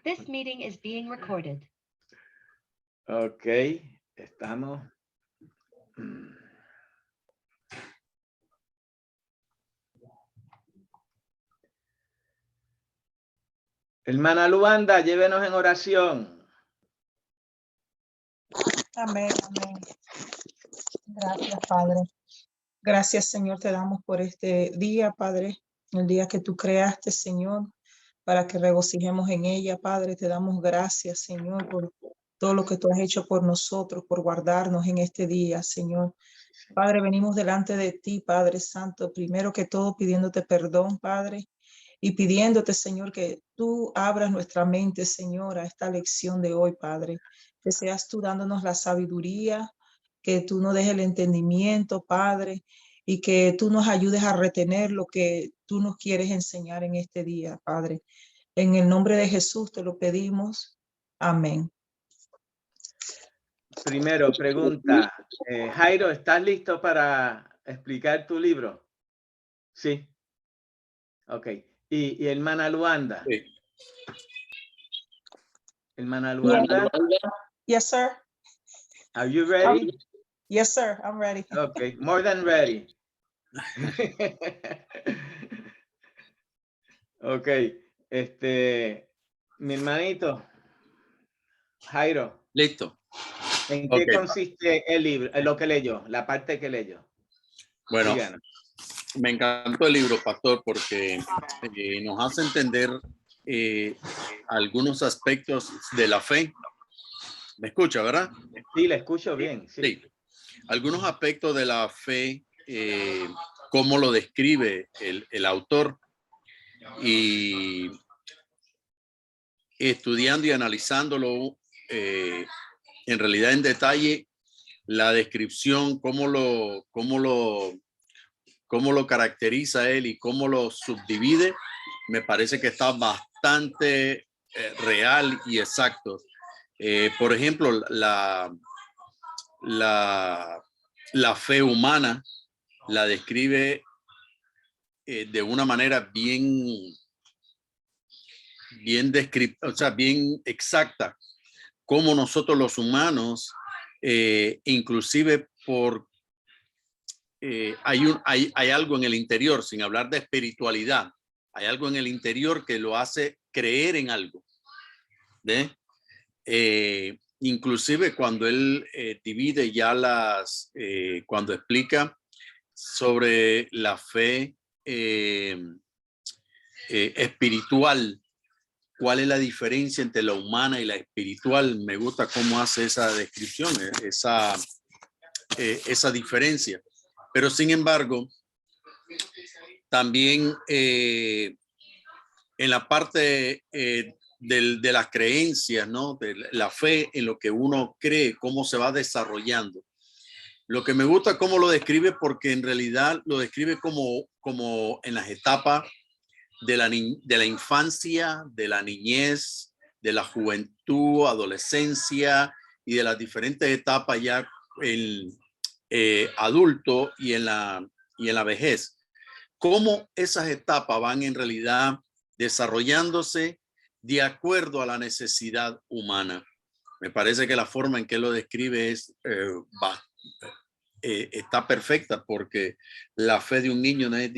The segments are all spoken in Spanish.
This meeting is being recorded. Ok, estamos. Hermana Luanda, llévenos en oración. Amén, amén. Gracias, Padre. Gracias, Señor, te damos por este día, Padre, el día que tú creaste, Señor, para que regocijemos en ella, Padre. Te damos gracias, Señor, por todo lo que tú has hecho por nosotros, por guardarnos en este día, Señor. Padre, venimos delante de ti, Padre Santo, primero que todo pidiéndote perdón, Padre, y pidiéndote, Señor, que tú abras nuestra mente, Señor, a esta lección de hoy, Padre. Que seas tú dándonos la sabiduría, que tú nos dejes el entendimiento, Padre, y que tú nos ayudes a retener lo que tú nos quieres enseñar en este día, Padre. En el nombre de Jesús te lo pedimos. Amén. Primero, pregunta. Jairo, ¿estás listo para explicar tu libro? Sí. Ok. ¿Y hermana Luanda? Sí. Hermana Luanda? Yes, sir. Are you ready? Yes, sir. I'm ready. Okay, more than ready. Ok, mi hermanito, Jairo. Listo. ¿En Okay. qué consiste el libro, en lo que leyó, la parte que leyó? Bueno, díganos. Me encantó el libro, pastor, porque nos hace entender algunos aspectos de la fe. ¿Me escucha, verdad? Sí, le escucho bien. Sí. Sí. Algunos aspectos de la fe, cómo lo describe el autor, y estudiando y analizándolo en realidad en detalle, la descripción, cómo lo caracteriza él y cómo lo subdivide, me parece que está bastante real y exacto. Por ejemplo, la fe humana la describe de una manera bien descriptiva, o sea, bien exacta, como nosotros los humanos, inclusive hay algo en el interior, sin hablar de espiritualidad, hay algo en el interior que lo hace creer en algo. Inclusive cuando él divide ya cuando explica sobre la fe espiritual, cuál es la diferencia entre la humana y la espiritual. Me gusta cómo hace esa descripción, esa diferencia. Pero sin embargo, también en la parte de las creencias, ¿no? De la fe en lo que uno cree, cómo se va desarrollando. Lo que me gusta es cómo lo describe, porque en realidad lo describe como en las etapas de la infancia, de la niñez, de la juventud, adolescencia y de las diferentes etapas ya el adulto y en la vejez. Cómo esas etapas van en realidad desarrollándose de acuerdo a la necesidad humana. Me parece que la forma en que lo describe está perfecta, porque la fe de un niño no es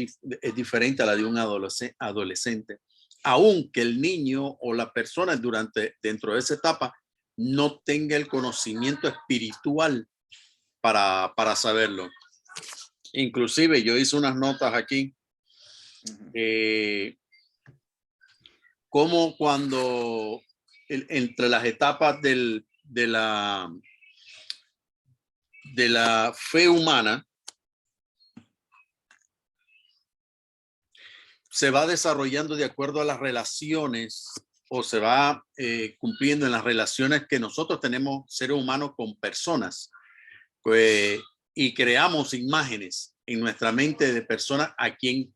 diferente a la de un adolescente, aunque el niño o la persona dentro de esa etapa no tenga el conocimiento espiritual para saberlo. Inclusive yo hice unas notas aquí, como cuando entre las etapas de la fe humana se va desarrollando de acuerdo a las relaciones, o se va cumpliendo en las relaciones que nosotros tenemos, seres humanos, con personas, pues, y creamos imágenes en nuestra mente de personas a quien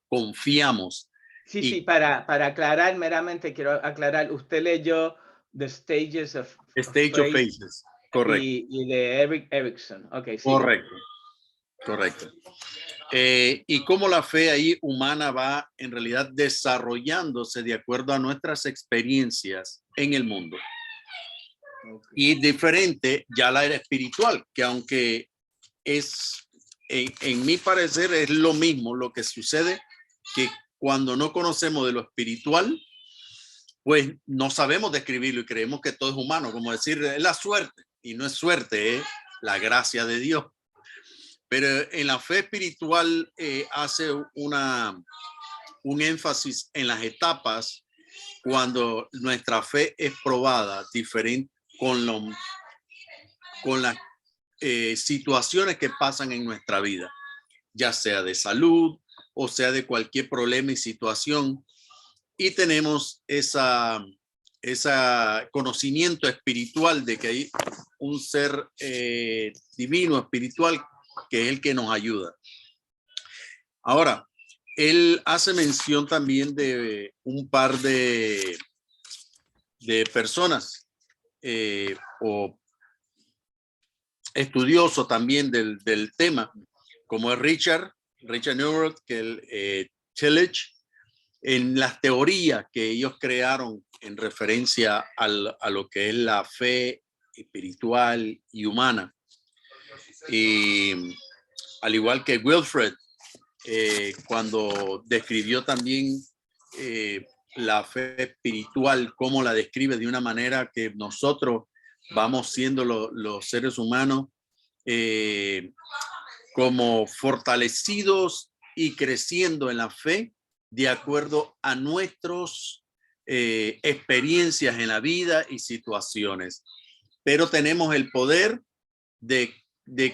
confiamos. Sí, sí, para aclarar, meramente quiero aclarar, usted leyó The Stages of Faces, correcto. y de Eric Erickson. Okay, sí. Correcto. Y cómo la fe ahí humana va en realidad desarrollándose de acuerdo a nuestras experiencias en el mundo. Y diferente ya la era espiritual, que aunque es, en mi parecer, es lo mismo. Lo que sucede que cuando no conocemos de lo espiritual, pues no sabemos describirlo y creemos que todo es humano, como decir, es la suerte, y no es suerte, es la gracia de Dios. Pero en la fe espiritual hace un énfasis en las etapas cuando nuestra fe es probada, diferente con las situaciones que pasan en nuestra vida, ya sea de salud o sea de cualquier problema y situación. Y tenemos ese conocimiento espiritual de que hay un ser divino, espiritual, que es el que nos ayuda. Ahora, él hace mención también de un par de personas o estudiosos también del tema, como es Richard Neuroth, que el Tillich, en las teorías que ellos crearon en referencia a lo que es la fe espiritual y humana. Y al igual que Wilfred, cuando describió también la fe espiritual, cómo la describe de una manera que nosotros vamos siendo los seres humanos como fortalecidos y creciendo en la fe de acuerdo a nuestras experiencias en la vida y situaciones. Pero tenemos el poder de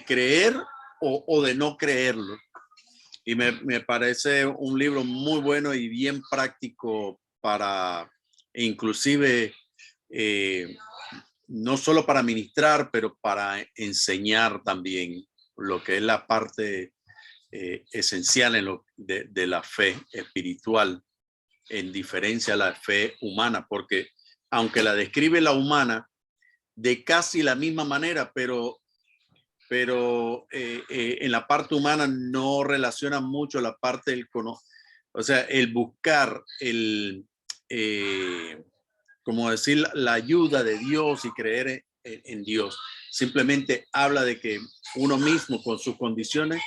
creer o de no creerlo. Y me parece un libro muy bueno y bien práctico para, inclusive, no solo para ministrar, pero para enseñar también lo que es la parte esencial de la fe espiritual, en diferencia a la fe humana, porque aunque la describe la humana de casi la misma manera, pero en la parte humana no relaciona mucho la parte del o sea, el buscar como decir, la ayuda de Dios y creer en Dios. Simplemente habla de que uno mismo con sus condiciones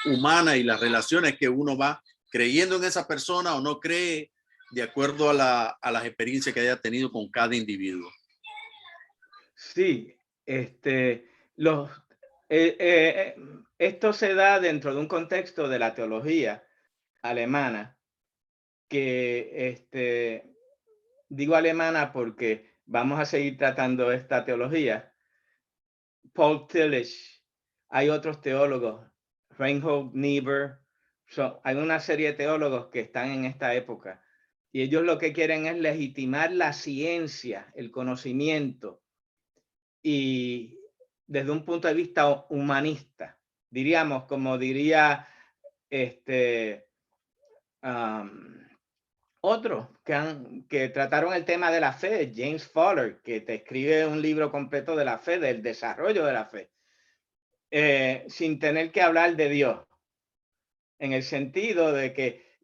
humanas y las relaciones que uno va creyendo en esa persona o no cree de acuerdo a las experiencias que haya tenido con cada individuo. Sí, esto se da dentro de un contexto de la teología alemana, que digo alemana porque vamos a seguir tratando esta teología. Paul Tillich, hay otros teólogos, Reinhold Niebuhr, hay una serie de teólogos que están en esta época y ellos lo que quieren es legitimar la ciencia, el conocimiento, y desde un punto de vista humanista, diríamos, como diría otros que trataron el tema de la fe, James Fowler, que te escribe un libro completo de la fe, del desarrollo de la fe, sin tener que hablar de Dios, en el sentido de que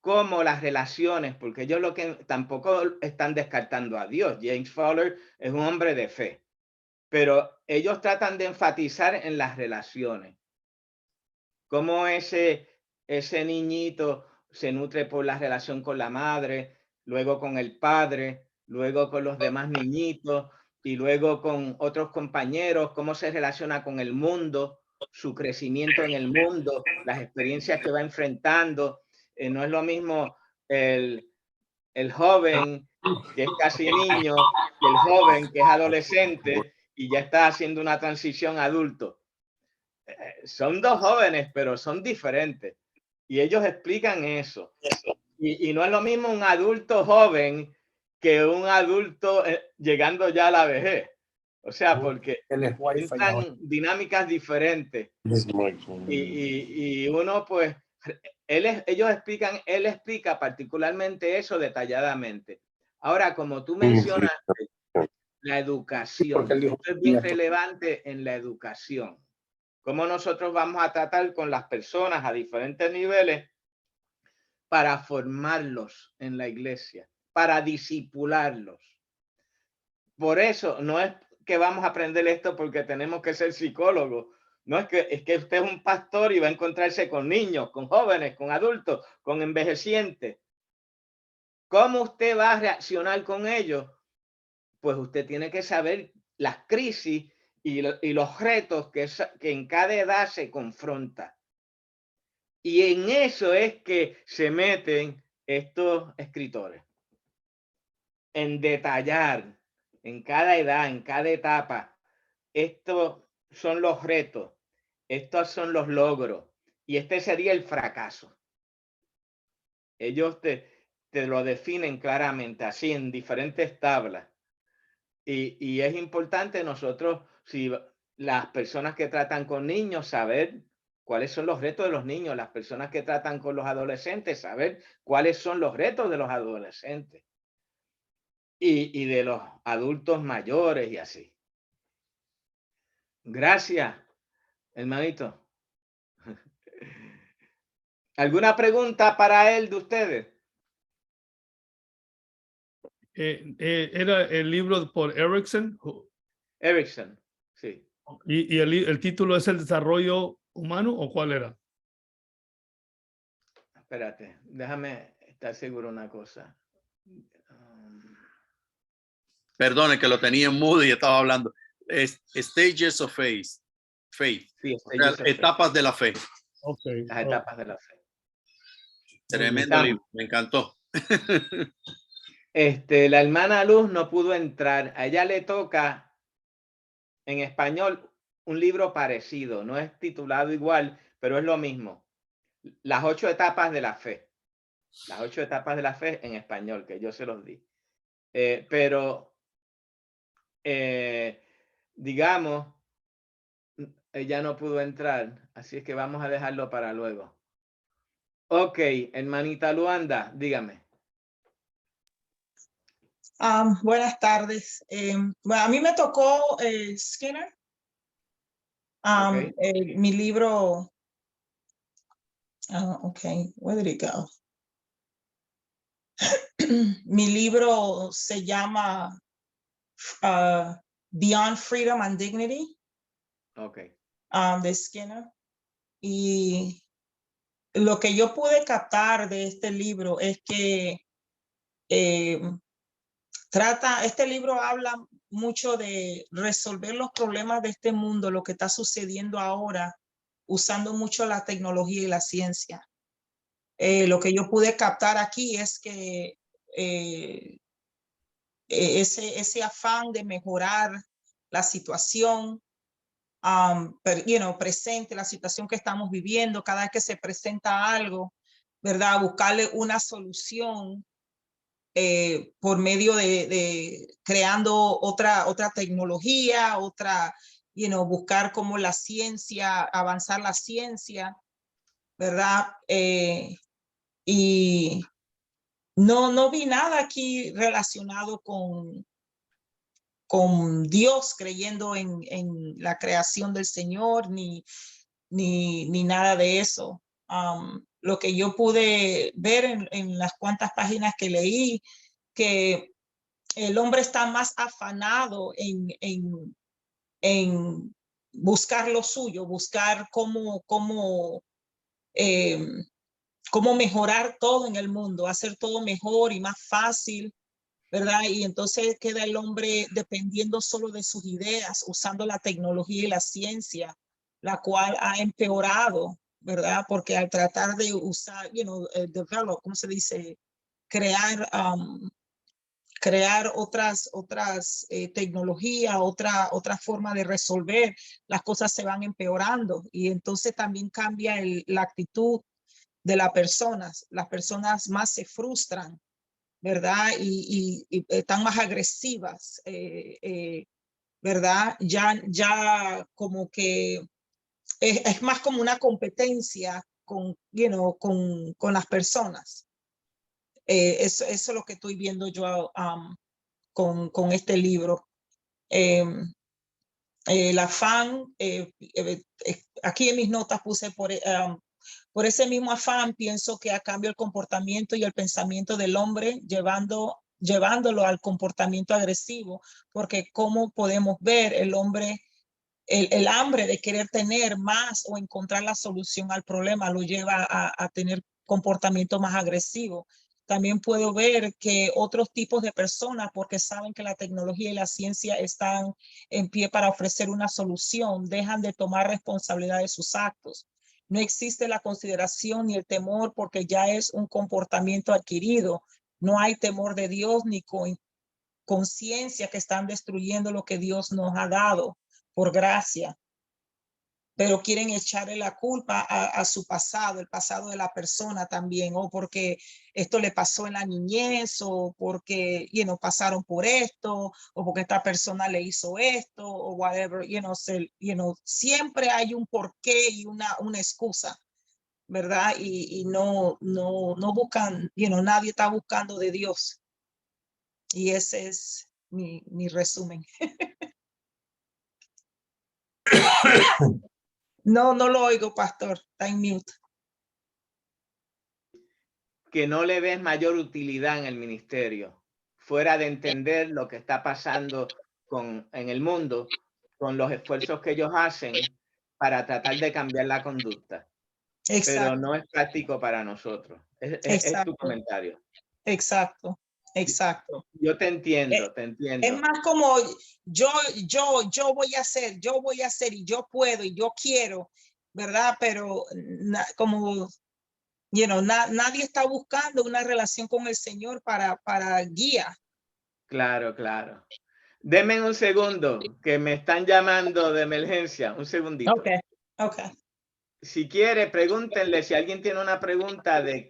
como las relaciones, porque ellos lo que tampoco están descartando a Dios. James Fowler es un hombre de fe, pero ellos tratan de enfatizar en las relaciones, cómo ese niñito se nutre por la relación con la madre, luego con el padre, luego con los demás niñitos y luego con otros compañeros, cómo se relaciona con el mundo, su crecimiento en el mundo, las experiencias que va enfrentando. No es lo mismo el joven que es casi niño que el joven que es adolescente y ya está haciendo una transición a adulto. Son dos jóvenes, pero son diferentes. Y ellos explican eso. Y no es lo mismo un adulto joven que un adulto llegando ya a la vejez. O sea, porque entran dinámicas diferentes. Y uno, pues, ellos explican, él explica particularmente eso detalladamente. Ahora, como tú mencionas, la educación, esto es bien relevante en la educación. cómo nosotros vamos a tratar con las personas a diferentes niveles para formarlos en la iglesia, para discipularlos. Por eso no es que vamos a aprender esto porque tenemos que ser psicólogos. No es que usted es un pastor y va a encontrarse con niños, con jóvenes, con adultos, con envejecientes. ¿Cómo usted va a reaccionar con ellos? Pues usted tiene que saber las crisis y los retos que en cada edad se confronta. Y en eso es que se meten estos escritores, en detallar en cada edad, en cada etapa. Estos son los retos, estos son los logros y este sería el fracaso. Ellos te lo definen claramente así en diferentes tablas. Y es importante nosotros, si las personas que tratan con niños, saber cuáles son los retos de los niños, las personas que tratan con los adolescentes, saber cuáles son los retos de los adolescentes y de los adultos mayores y así. Gracias, hermanito. ¿Alguna pregunta para él de ustedes? Era el libro por Erickson Erickson, sí. y el título es El desarrollo humano, ¿o cuál era? Espérate, déjame estar seguro una cosa. Perdone que lo tenía en mudo y estaba hablando. Stages of Faith. Sí, O sea, etapas de la fe. Okay. las etapas de la fe. Tremendo libro, me encantó. La hermana Luz no pudo entrar. A ella le toca en español un libro parecido. No es titulado igual, pero es lo mismo. Las 8 etapas de la fe. Las 8 etapas de la fe en español, que yo se los di. Digamos, ella no pudo entrar, así es que vamos a dejarlo para luego. Ok, hermanita Luanda, dígame. Buenas tardes. Bueno, a mí me tocó Skinner. Okay. Mi libro. Ok, where did it go? Mi libro se llama Beyond Freedom and Dignity. Okay. De Skinner. Y lo que yo pude captar de este libro es que este libro habla mucho de resolver los problemas de este mundo, lo que está sucediendo ahora, usando mucho la tecnología y la ciencia. Lo que yo pude captar aquí es que ese afán de mejorar la situación, presente, la situación que estamos viviendo, cada vez que se presenta algo, ¿verdad? Buscarle una solución por medio de creando otra tecnología, buscar cómo la ciencia, avanzar la ciencia, ¿verdad? Y no vi nada aquí relacionado con Dios, creyendo en la creación del Señor, ni nada de eso. Lo que yo pude ver en las cuantas páginas que leí, que el hombre está más afanado en buscar lo suyo, buscar cómo mejorar todo en el mundo, hacer todo mejor y más fácil, ¿verdad? Y entonces queda el hombre dependiendo solo de sus ideas, usando la tecnología y la ciencia, la cual ha empeorado, ¿verdad? Porque al tratar de usar, develop, ¿cómo se dice? Crear otras tecnologías, otra forma de resolver, las cosas se van empeorando y entonces también cambia la actitud de las personas más se frustran, ¿verdad? Y están más agresivas, ¿verdad? Ya como que es más como una competencia con las personas. Eso es lo que estoy viendo yo con este libro. El afán, aquí en mis notas puse por ese mismo afán, pienso que ha cambiado el comportamiento y el pensamiento del hombre, llevándolo al comportamiento agresivo, porque como podemos ver, el hombre, el hambre de querer tener más o encontrar la solución al problema lo lleva a tener comportamiento más agresivo. También puedo ver que otros tipos de personas, porque saben que la tecnología y la ciencia están en pie para ofrecer una solución, dejan de tomar responsabilidad de sus actos. No existe la consideración ni el temor porque ya es un comportamiento adquirido. No hay temor de Dios ni conciencia, que están destruyendo lo que Dios nos ha dado por gracia, pero quieren echarle la culpa a su pasado, el pasado de la persona también, o porque esto le pasó en la niñez, o porque, pasaron por esto, o porque esta persona le hizo esto, o whatever, siempre hay un porqué y una excusa, ¿verdad? Y no buscan, nadie está buscando de Dios. Y ese es mi resumen. No lo oigo, pastor. Está en mute. Que no le ves mayor utilidad en el ministerio, fuera de entender lo que está pasando en el mundo, con los esfuerzos que ellos hacen para tratar de cambiar la conducta. Exacto. Pero no es práctico para nosotros. Es tu comentario. Exacto. Yo te entiendo, Es más como yo voy a hacer y yo puedo y yo quiero, ¿verdad? Pero como, nadie está buscando una relación con el Señor para guía. Claro. Denme un segundo, que me están llamando de emergencia. Un segundito. Ok. Si quiere, pregúntenle si alguien tiene una pregunta de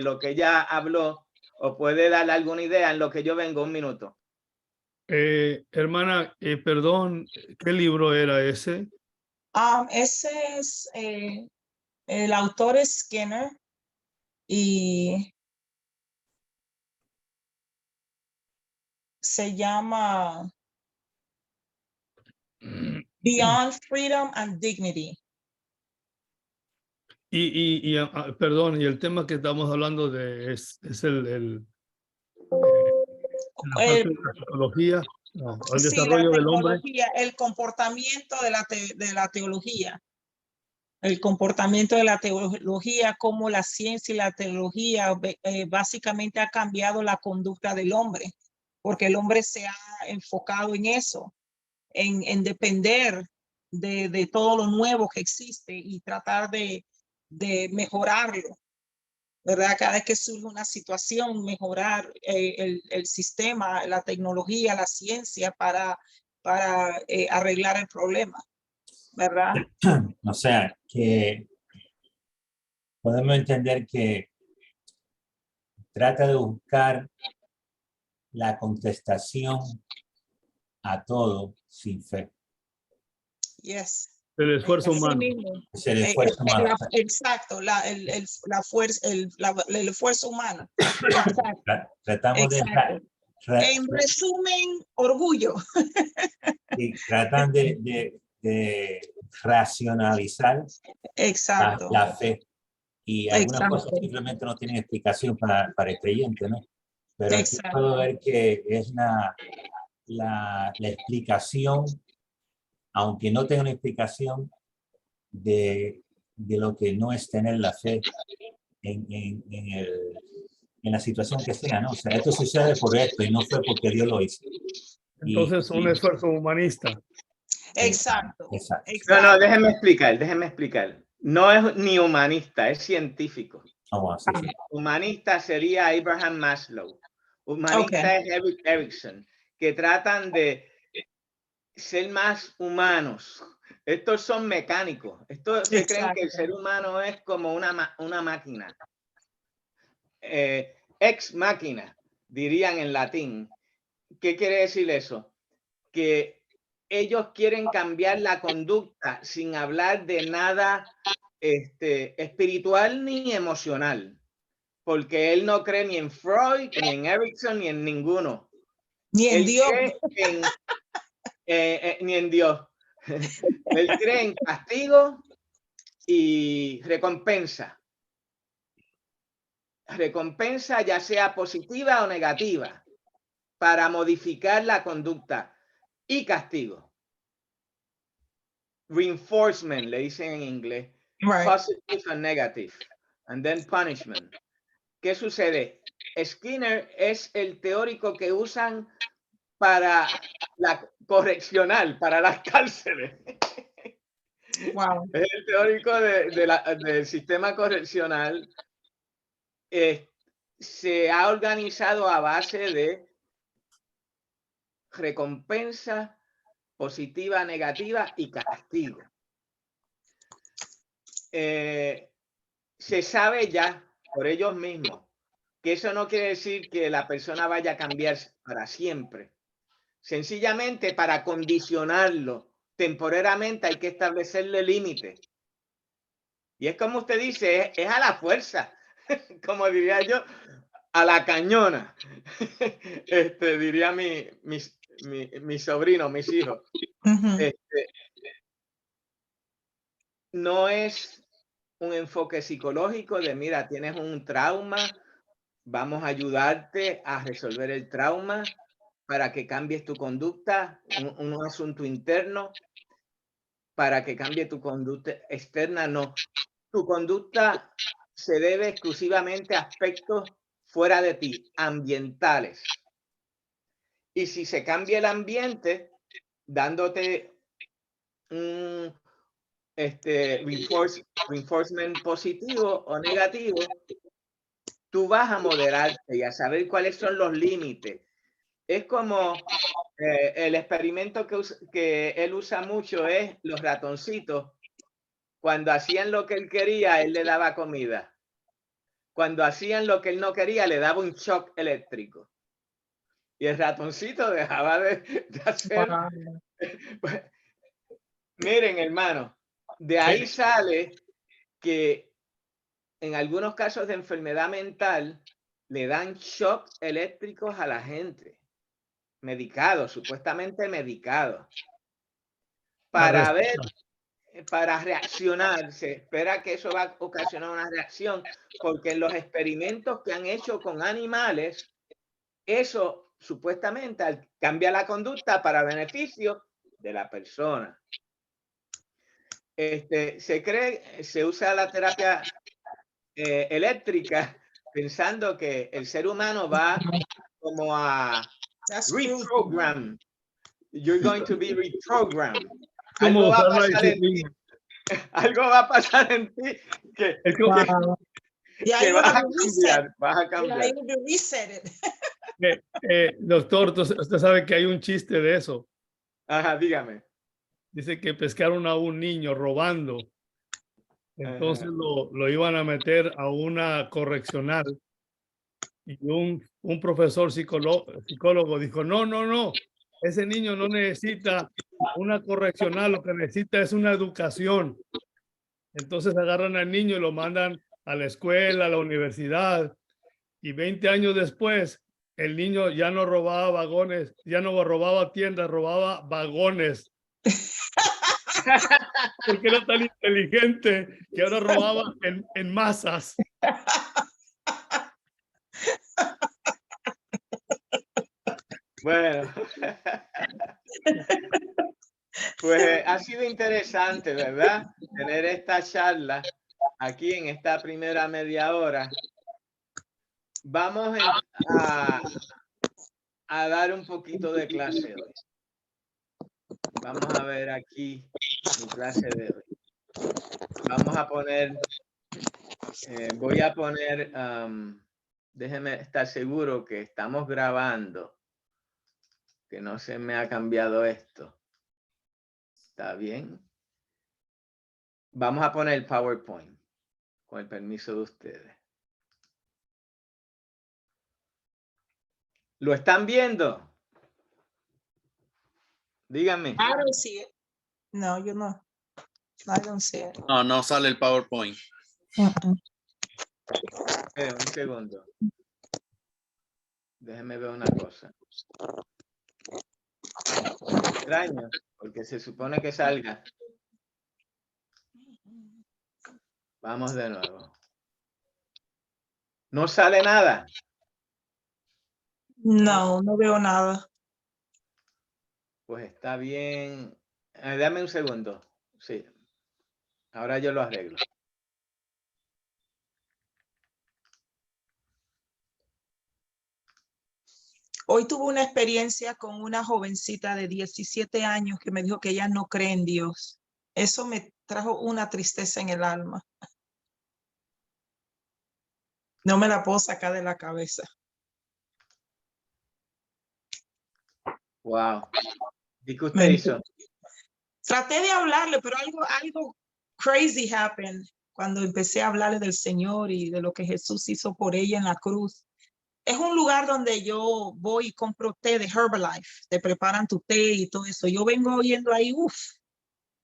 lo que ella habló, o puede darle alguna idea en lo que yo vengo. Un minuto. Hermana, perdón, ¿qué libro era ese? Ese es, el autor es Skinner y se llama Beyond Freedom and Dignity. Perdón, y el tema que estamos hablando de es el la parte de la psicología, no, el Sí, desarrollo la del hombre. tecnología, el comportamiento de la teología. El comportamiento de la teología, como la ciencia y la teología básicamente ha cambiado la conducta del hombre, porque el hombre se ha enfocado en eso, en depender de todo lo nuevo que existe y tratar de mejorarlo, ¿verdad? Cada vez que surge una situación, mejorar el sistema, la tecnología, la ciencia para arreglar el problema, ¿verdad? O sea, que podemos entender que trata de buscar la contestación a todo sin fe. Yes. El esfuerzo Así humano. mismo. Es el esfuerzo humano. Exacto, la fuerza, el esfuerzo humano. Exacto. Tratamos Exacto. de En resumen, orgullo. y tratan de racionalizar Exacto. la fe. Y algunas Exacto. cosas simplemente no tienen explicación para el creyente, ¿no? Pero aquí Exacto. puedo ver que es la explicación, aunque no tenga una explicación de lo que no es tener la fe en la situación que sea, ¿no? O sea, esto sucede por esto y no fue porque Dios lo hizo. Entonces, un esfuerzo humanista. Exacto. Exacto. No, déjenme explicar. No es ni humanista, es científico. Vamos a decir. Humanista sería Abraham Maslow. Humanista es Erik Erikson, que tratan de ser más humanos. Estos son mecánicos. Estos se creen que el ser humano es como una máquina. Ex máquina, dirían en latín. ¿Qué quiere decir eso? Que ellos quieren cambiar la conducta sin hablar de nada espiritual ni emocional, porque él no cree ni en Freud, ni en Erikson, ni en ninguno. Ni en Él Dios. cree ni en Dios. Él cree en castigo y recompensa. Recompensa ya sea positiva o negativa para modificar la conducta, y castigo. Reinforcement, le dicen en inglés. Right. Positive and negative. And then punishment. ¿Qué sucede? Skinner es el teórico que usan para la correccional, para las cárceles. Wow. Es el teórico del sistema correccional. Se ha organizado a base de recompensa positiva, negativa y castigo. Se sabe ya por ellos mismos que eso no quiere decir que la persona vaya a cambiar para siempre. Sencillamente, para condicionarlo temporariamente hay que establecerle límites. Y es como usted dice, es a la fuerza, como diría yo, a la cañona. Diría mi sobrino, mis hijos. Ujú. No es un enfoque psicológico de, mira, tienes un trauma, vamos a ayudarte a resolver el trauma para que cambies tu conducta, un asunto interno, para que cambie tu conducta externa. No, tu conducta se debe exclusivamente a aspectos fuera de ti, ambientales. Y si se cambia el ambiente, dándote un reinforcement positivo o negativo, tú vas a moderarte y a saber cuáles son los límites. Es como el experimento que él usa mucho es los ratoncitos. Cuando hacían lo que él quería, él le daba comida. Cuando hacían lo que él no quería, le daba un shock eléctrico. Y el ratoncito dejaba de hacer. Wow. Pues, miren, hermano, de ahí sale que en algunos casos de enfermedad mental le dan shock eléctricos a la gente. Medicados, supuestamente medicados. Para reaccionar, se espera que eso va a ocasionar una reacción, porque en los experimentos que han hecho con animales, eso supuestamente cambia la conducta para beneficio de la persona. Se usa la terapia eléctrica pensando que el ser humano va como a That's true. reprogram. You're going to be reprogrammed. Como Algo va a usar la pasar en ti. disciplina. Algo va a pasar en ti que Es como Wow. Yeah, que you vas a have to reset. cambiar, vas a Yeah, cambiar. you have to reset it. doctor, usted sabe que hay un chiste de eso. Ajá, dígame. Dice que pescaron a un niño robando. Entonces lo iban a meter a una correccional. Y un profesor psicólogo dijo, no. Ese niño no necesita una correccional, lo que necesita es una educación. Entonces agarran al niño y lo mandan a la escuela, a la universidad. Y 20 años después, el niño ya no robaba vagones, ya no robaba tiendas, robaba vagones. Porque era tan inteligente que ahora robaba en masas. Bueno, pues ha sido interesante, ¿verdad? Tener esta charla aquí en esta primera media hora. Vamos a dar un poquito de clase hoy. Vamos a ver aquí mi clase de hoy. Vamos a poner, voy a poner, déjeme estar seguro que estamos grabando, que no se me ha cambiado esto. ¿Está bien? Vamos a poner el PowerPoint, con el permiso de ustedes. ¿Lo están viendo? Díganme. I don't see it. No, you know. I don't see it. No sale el PowerPoint. Un segundo. Déjeme ver una cosa. Extraño, porque porque se supone que salga. Vamos de nuevo. No sale nada. No, no veo nada. Pues está bien. Dame un segundo. Sí. Ahora yo lo arreglo. Hoy tuve una experiencia con una jovencita de 17 años que me dijo que ella no cree en Dios. Eso me trajo una tristeza en el alma. No me la puedo sacar de la cabeza. Wow. ¿Y qué usted hizo? Traté de hablarle, pero algo crazy happened cuando empecé a hablarle del Señor y de lo que Jesús hizo por ella en la cruz. Es un lugar donde yo voy y compro té de Herbalife, te preparan tu té y todo eso. Yo vengo oyendo ahí,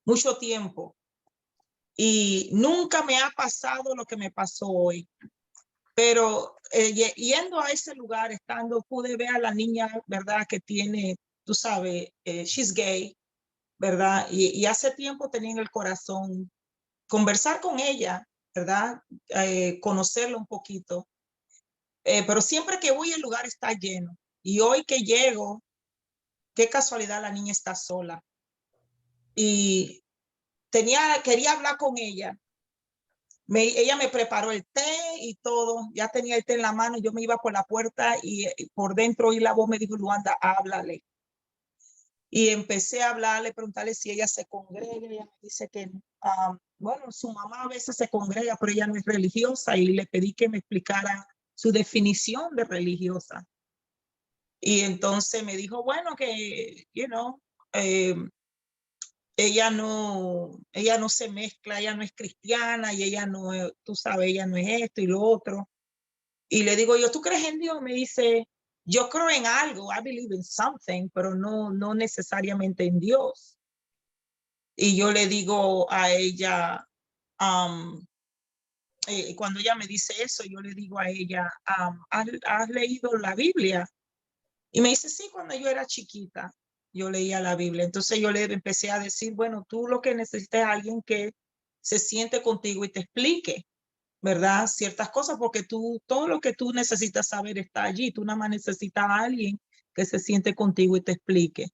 mucho tiempo. Y nunca me ha pasado lo que me pasó hoy. Pero yendo a ese lugar, pude ver a la niña, ¿verdad? Que tiene, tú sabes, she's gay, ¿verdad? Y hace tiempo tenía en el corazón conversar con ella, ¿verdad? Conocerla un poquito. Pero siempre que voy el lugar está lleno. Y hoy que llego, qué casualidad, la niña está sola. Y quería hablar con ella. Ella me preparó el té y todo, ya tenía el té en la mano, yo me iba por la puerta y por dentro oí la voz, me dijo, Luanda, háblale. Y empecé a hablarle, preguntarle si ella se congrega. Ella me dice que, bueno, su mamá a veces se congrega, pero ella no es religiosa, y le pedí que me explicara su definición de religiosa. Y entonces me dijo, bueno, que, ella no se mezcla, ella no es cristiana y ella no, tú sabes, ella no es esto y lo otro. Y le digo yo, ¿tú crees en Dios? Me dice, yo creo en algo, I believe in something, pero no necesariamente en Dios. Y yo le digo a ella, cuando ella me dice eso, yo le digo a ella, ¿has leído la Biblia? Y me dice, sí, cuando yo era chiquita, yo leía la Biblia. Entonces yo le empecé a decir, bueno, tú lo que necesitas es alguien que se siente contigo y te explique, ¿verdad? Ciertas cosas, porque todo lo que tú necesitas saber está allí. Tú nada más necesitas a alguien que se siente contigo y te explique.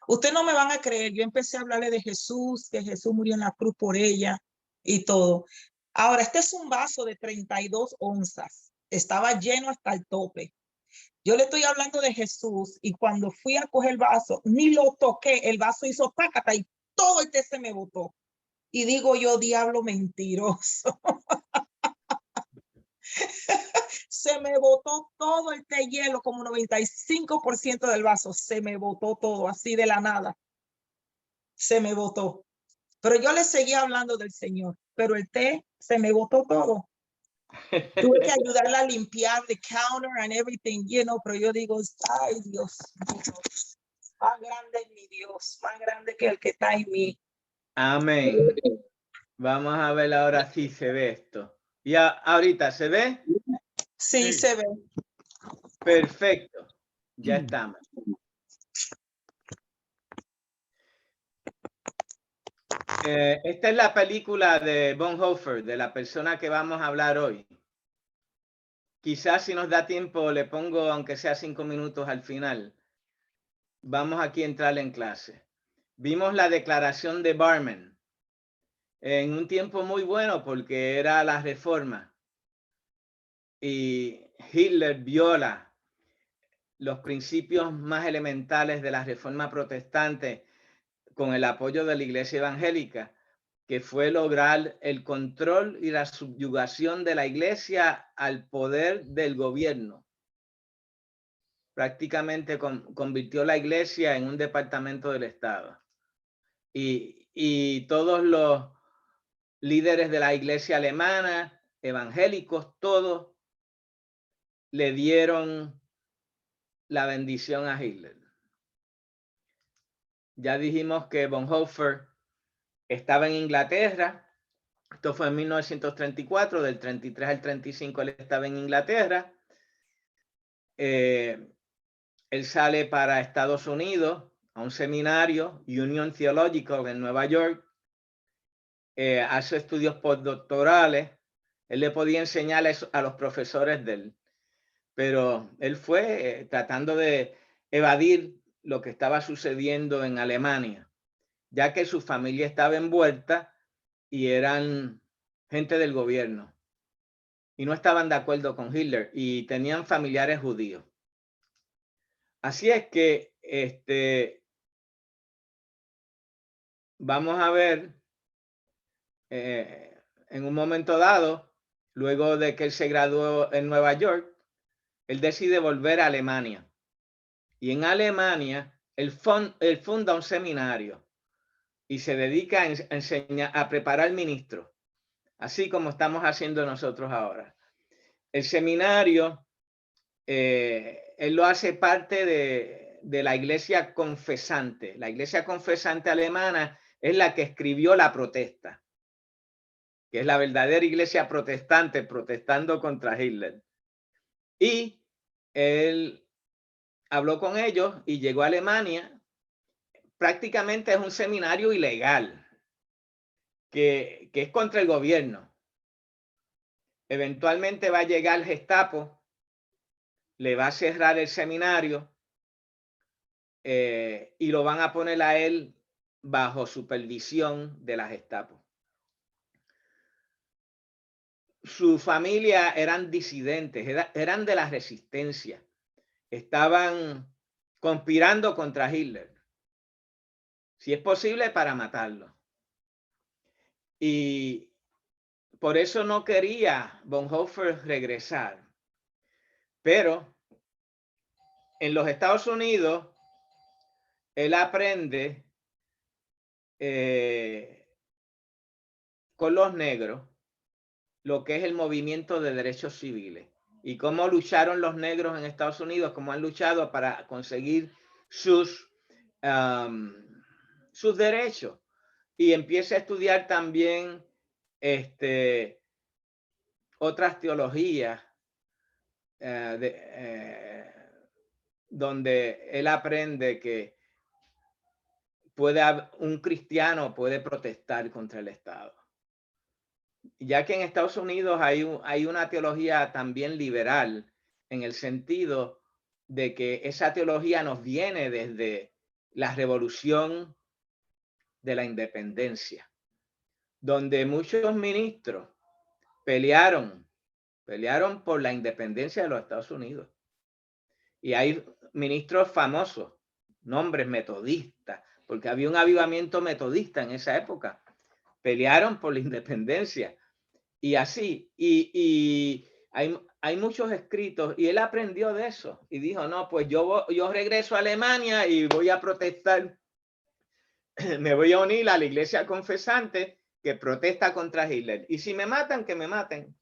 Ustedes no me van a creer, yo empecé a hablarle de Jesús, que Jesús murió en la cruz por ella y todo. Ahora, este es un vaso de 32 onzas. Estaba lleno hasta el tope. Yo le estoy hablando de Jesús y cuando fui a coger el vaso, ni lo toqué, el vaso hizo pácata y todo el té se me botó. Y digo yo, diablo mentiroso. Se me botó todo el té hielo, como 95% del vaso. Se me botó todo, así de la nada. Se me botó. Pero yo le seguía hablando del Señor, pero el té se me botó todo. Tuve que ayudarla a limpiar the counter and everything, pero yo digo, ay, Dios mío, más grande es mi Dios, más grande que el que está en mí. Amén. Vamos a ver ahora si se ve esto. Ya, ahorita, ¿se ve? Sí, se ve. Perfecto. Ya estamos. Esta es la película de Bonhoeffer, de la persona que vamos a hablar hoy. Quizás si nos da tiempo le pongo, aunque sea 5 minutos al final. Vamos aquí a entrar en clase. Vimos la declaración de Barmen en un tiempo muy bueno porque era la reforma. Y Hitler viola los principios más elementales de la reforma protestante con el apoyo de la iglesia evangélica, que fue lograr el control y la subyugación de la iglesia al poder del gobierno. Prácticamente convirtió la iglesia en un departamento del Estado. Y todos los líderes de la iglesia alemana, evangélicos, todos le dieron la bendición a Hitler. Ya dijimos que Bonhoeffer estaba en Inglaterra. Esto fue en 1934, del 33 al 35 él estaba en Inglaterra. Él sale para Estados Unidos a un seminario, Union Theological, en Nueva York, hace estudios postdoctorales. Él le podía enseñar eso a los profesores de él, pero él fue tratando de evadir lo que estaba sucediendo en Alemania, ya que su familia estaba envuelta y eran gente del gobierno y no estaban de acuerdo con Hitler y tenían familiares judíos. Así es que vamos a ver en un momento dado, luego de que él se graduó en Nueva York, él decide volver a Alemania. Y en Alemania, él funda un seminario y se dedica a enseñar, a preparar ministros, así como estamos haciendo nosotros ahora. El seminario, él lo hace parte de la iglesia confesante. La iglesia confesante alemana es la que escribió la protesta, que es la verdadera iglesia protestante protestando contra Hitler. Y él habló con ellos y llegó a Alemania. Prácticamente es un seminario ilegal que es contra el gobierno. Eventualmente va a llegar el Gestapo, le va a cerrar el seminario y lo van a poner a él bajo supervisión de la Gestapo. Su familia eran disidentes, eran de la resistencia, estaban conspirando contra Hitler, si es posible para matarlo. Y por eso no quería Bonhoeffer regresar. Pero en los Estados Unidos, él aprende con los negros lo que es el movimiento de derechos civiles y cómo lucharon los negros en Estados Unidos, cómo han luchado para conseguir sus derechos. Y empieza a estudiar también otras teologías donde él aprende que un cristiano puede protestar contra el Estado. Ya que en Estados Unidos hay una teología también liberal, en el sentido de que esa teología nos viene desde la revolución de la independencia, donde muchos ministros pelearon por la independencia de los Estados Unidos. Y hay ministros famosos, nombres metodistas, porque había un avivamiento metodista en esa época. Pelearon por la independencia. Y así, y hay muchos escritos, y él aprendió de eso. Y dijo, no, pues yo regreso a Alemania y voy a protestar. Me voy a unir a la iglesia confesante que protesta contra Hitler. Y si me matan, que me maten.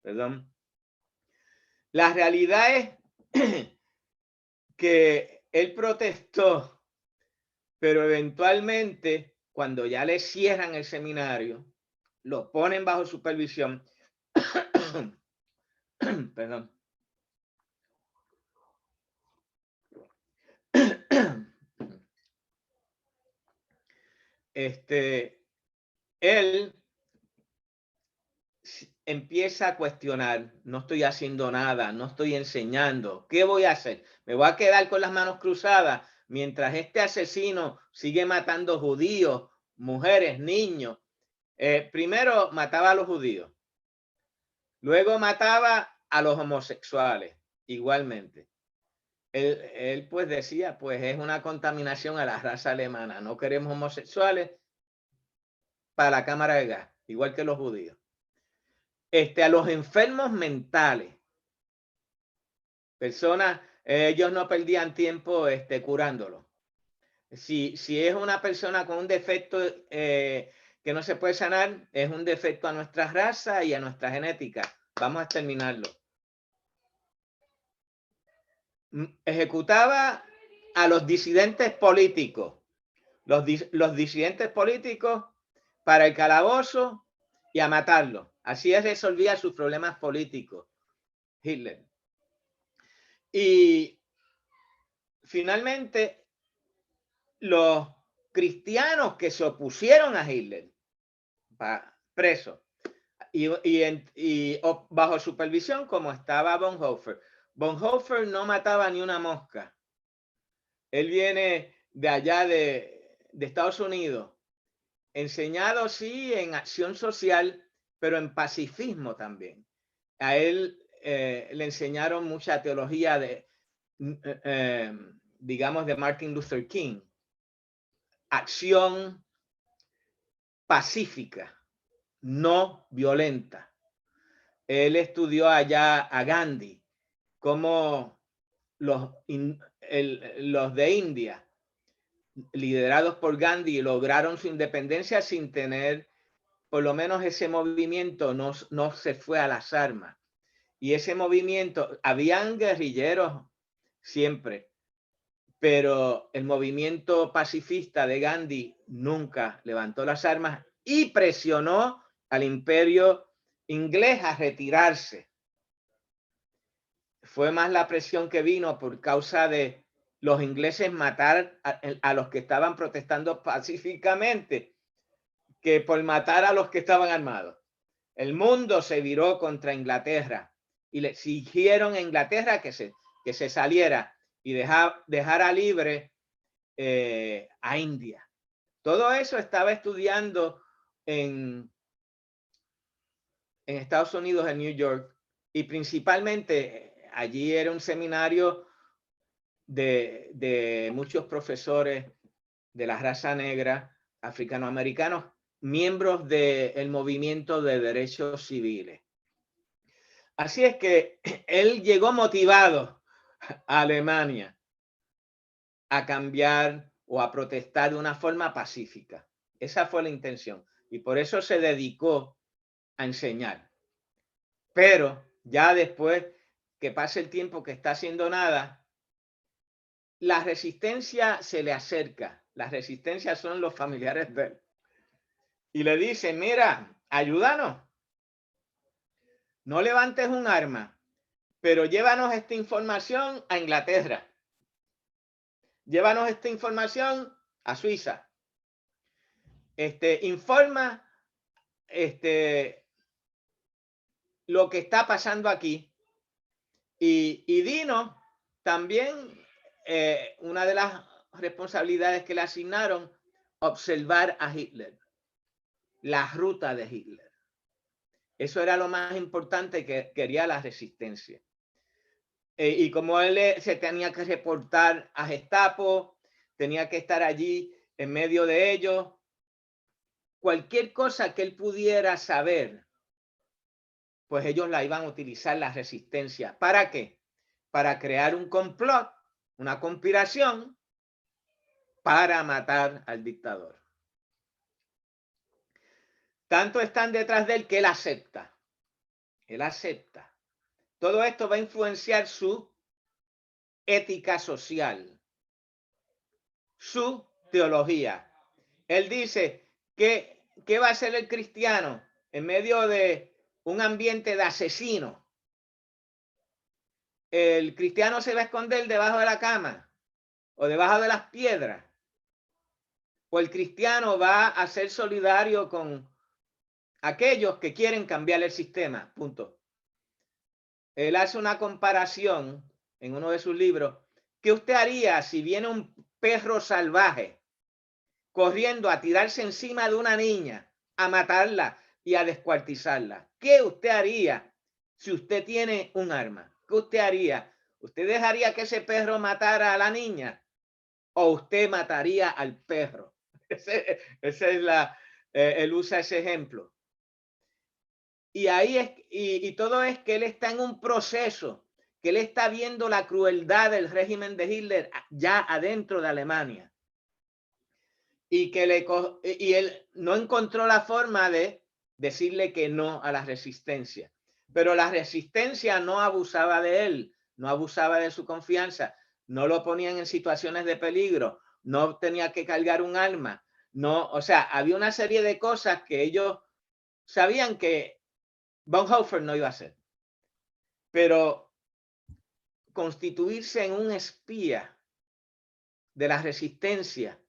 Perdón. La realidad es que él protestó, pero eventualmente, cuando ya le cierran el seminario, lo ponen bajo supervisión. Perdón. Él empieza a cuestionar, no estoy haciendo nada, no estoy enseñando, ¿qué voy a hacer? ¿Me voy a quedar con las manos cruzadas mientras este asesino sigue matando judíos, mujeres, niños? Primero mataba a los judíos, luego mataba a los homosexuales, igualmente. Él pues decía, pues es una contaminación a la raza alemana, no queremos homosexuales para la cámara de gas, igual que los judíos. A los enfermos mentales, personas, ellos no perdían tiempo curándolo. Si es una persona con un defecto que no se puede sanar, es un defecto a nuestra raza y a nuestra genética. Vamos a exterminarlo. Ejecutaba a los disidentes políticos. Los disidentes políticos para el calabozo y a matarlo. Así resolvía sus problemas políticos, Hitler. Y finalmente los cristianos que se opusieron a Hitler, presos, y bajo supervisión, como estaba Bonhoeffer. Bonhoeffer no mataba ni una mosca. Él viene de allá de Estados Unidos, enseñado sí en acción social, pero en pacifismo también. A él le enseñaron mucha teología digamos, de Martin Luther King. Acción pacífica, no violenta. Él estudió allá a Gandhi, cómo los de India, liderados por Gandhi, lograron su independencia sin tener, por lo menos ese movimiento no se fue a las armas. Y ese movimiento, habían guerrilleros siempre, pero el movimiento pacifista de Gandhi nunca levantó las armas y presionó al imperio inglés a retirarse. Fue más la presión que vino por causa de los ingleses matar a los que estaban protestando pacíficamente que por matar a los que estaban armados. El mundo se viró contra Inglaterra y le exigieron a Inglaterra que se saliera y dejara libre a India. Todo eso estaba estudiando en Estados Unidos, en New York, y principalmente allí era un seminario de muchos profesores de la raza negra, africanoamericanos, miembros del movimiento de derechos civiles. Así es que él llegó motivado a Alemania a cambiar o a protestar de una forma pacífica. Esa fue la intención. Y por eso se dedicó a enseñar. Pero ya después que pase el tiempo que está haciendo nada, la resistencia se le acerca. La resistencia son los familiares de él. Y le dicen, mira, ayúdanos. No levantes un arma, pero llévanos esta información a Inglaterra. Llévanos esta información a Suiza. Informa lo que está pasando aquí. Y dinos también una de las responsabilidades que le asignaron, observar a Hitler, la ruta de Hitler. Eso era lo más importante que quería la resistencia. Y como él se tenía que reportar a Gestapo, tenía que estar allí en medio de ellos, cualquier cosa que él pudiera saber, pues ellos la iban a utilizar la resistencia. ¿Para qué? Para crear un complot, una conspiración para matar al dictador. Tanto están detrás de él que él acepta. Él acepta. Todo esto va a influenciar su ética social, su teología. Él dice que ¿qué va a hacer el cristiano en medio de un ambiente de asesinos? El cristiano se va a esconder debajo de la cama o debajo de las piedras. O el cristiano va a ser solidario con aquellos que quieren cambiar el sistema. Punto. Él hace una comparación en uno de sus libros. ¿Qué usted haría si viene un perro salvaje corriendo a tirarse encima de una niña, a matarla y a descuartizarla? ¿Qué usted haría si usted tiene un arma? ¿Qué usted haría? ¿Usted dejaría que ese perro matara a la niña? ¿O usted mataría al perro? Él usa ese ejemplo. Y ahí y todo es que él está en un proceso, que él está viendo la crueldad del régimen de Hitler ya adentro de Alemania. Y que él no encontró la forma de decirle que no a la resistencia. Pero la resistencia no abusaba de él, no abusaba de su confianza, no lo ponían en situaciones de peligro, no tenía que cargar un arma. No, o sea, había una serie de cosas que ellos sabían que Bonhoeffer no iba a hacer. Pero constituirse en un espía de la resistencia?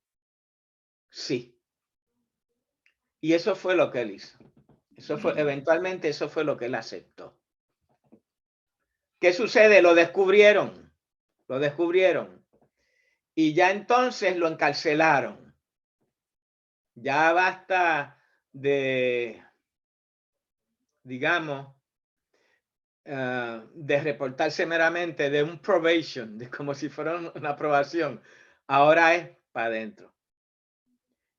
Sí. Y eso fue lo que él hizo. Eventualmente eso fue lo que él aceptó. ¿Qué sucede? Lo descubrieron. Lo descubrieron. Y ya entonces lo encarcelaron. Ya basta de, digamos, de reportarse meramente de un probation, de como si fuera una aprobación. Ahora es para adentro.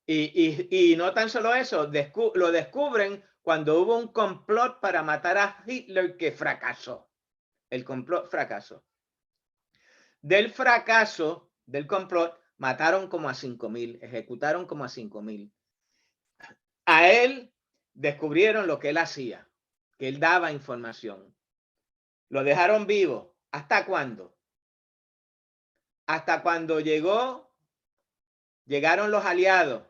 Y no tan solo eso, lo descubren cuando hubo un complot para matar a Hitler que fracasó. El complot fracasó. Del fracaso del complot mataron como a 5.000, ejecutaron como a 5.000. A él descubrieron lo que él hacía, que él daba información. Lo dejaron vivo. ¿Hasta cuándo? Hasta cuando llegaron los aliados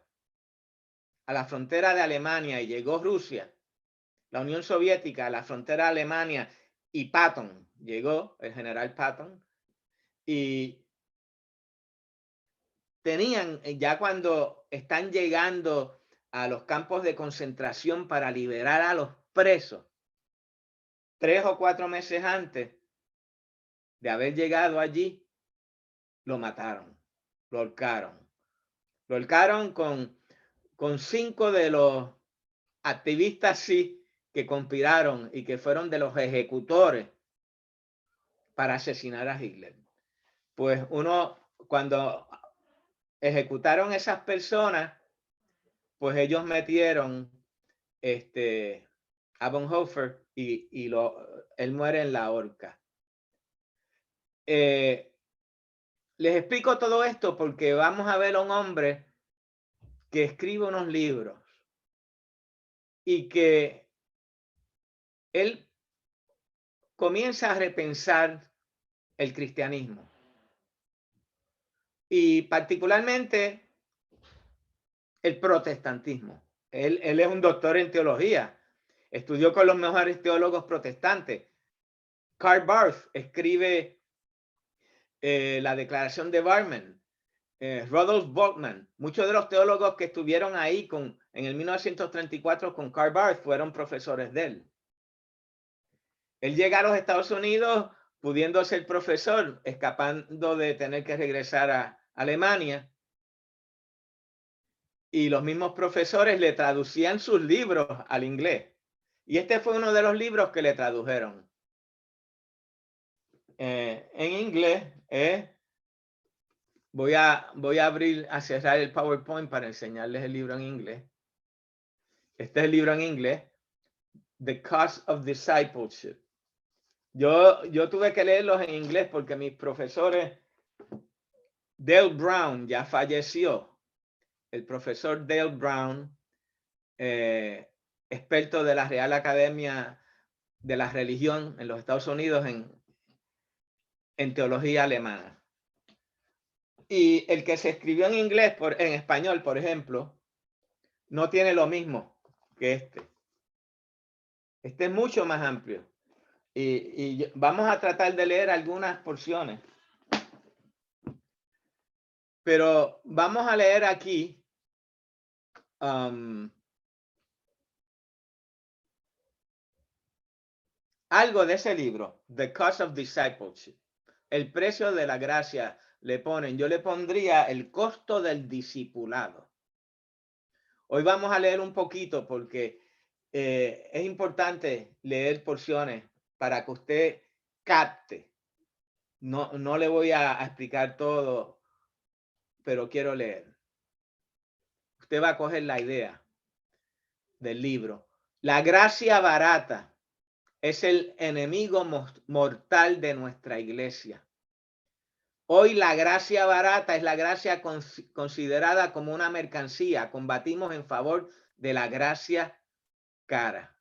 a la frontera de Alemania y llegó Rusia, la Unión Soviética a la frontera de Alemania y Patton, llegó el general Patton, y tenían, ya cuando están llegando a los campos de concentración para liberar a los presos, 3 o 4 meses antes de haber llegado allí, lo mataron, lo ahorcaron. Lo ahorcaron con 5 de los activistas sí que conspiraron y que fueron de los ejecutores para asesinar a Hitler. Pues cuando ejecutaron esas personas, pues ellos metieron a Bonhoeffer y él muere en la horca. Les explico todo esto porque vamos a ver a un hombre que escribe unos libros y que él comienza a repensar el cristianismo. Y particularmente el protestantismo. Él es un doctor en teología. Estudió con los mejores teólogos protestantes. Karl Barth escribe la Declaración de Barmen. Rudolf Bultmann. Muchos de los teólogos que estuvieron ahí en el 1934 con Karl Barth fueron profesores de él. Él llega a los Estados Unidos pudiendo ser profesor, escapando de tener que regresar a Alemania. Y los mismos profesores le traducían sus libros al inglés. Y este fue uno de los libros que le tradujeron. En inglés, voy a cerrar el PowerPoint para enseñarles el libro en inglés. Este es el libro en inglés, The Cost of Discipleship. Yo tuve que leerlos en inglés porque mis profesores, Dale Brown ya falleció. El profesor Dale Brown, experto de la Real Academia de la Religión en los Estados Unidos en teología alemana. Y el que se escribió en inglés, en español, por ejemplo, no tiene lo mismo que este. Este es mucho más amplio. Y vamos a tratar de leer algunas porciones. Pero vamos a leer aquí algo de ese libro, The Cost of Discipleship. El precio de la gracia le ponen. Yo le pondría el costo del discipulado. Hoy vamos a leer un poquito porque es importante leer porciones para que usted capte. No le voy a explicar todo, pero quiero leer. Usted va a coger la idea del libro. La gracia barata es el enemigo mortal de nuestra iglesia. Hoy la gracia barata es la gracia considerada como una mercancía. Combatimos en favor de la gracia cara.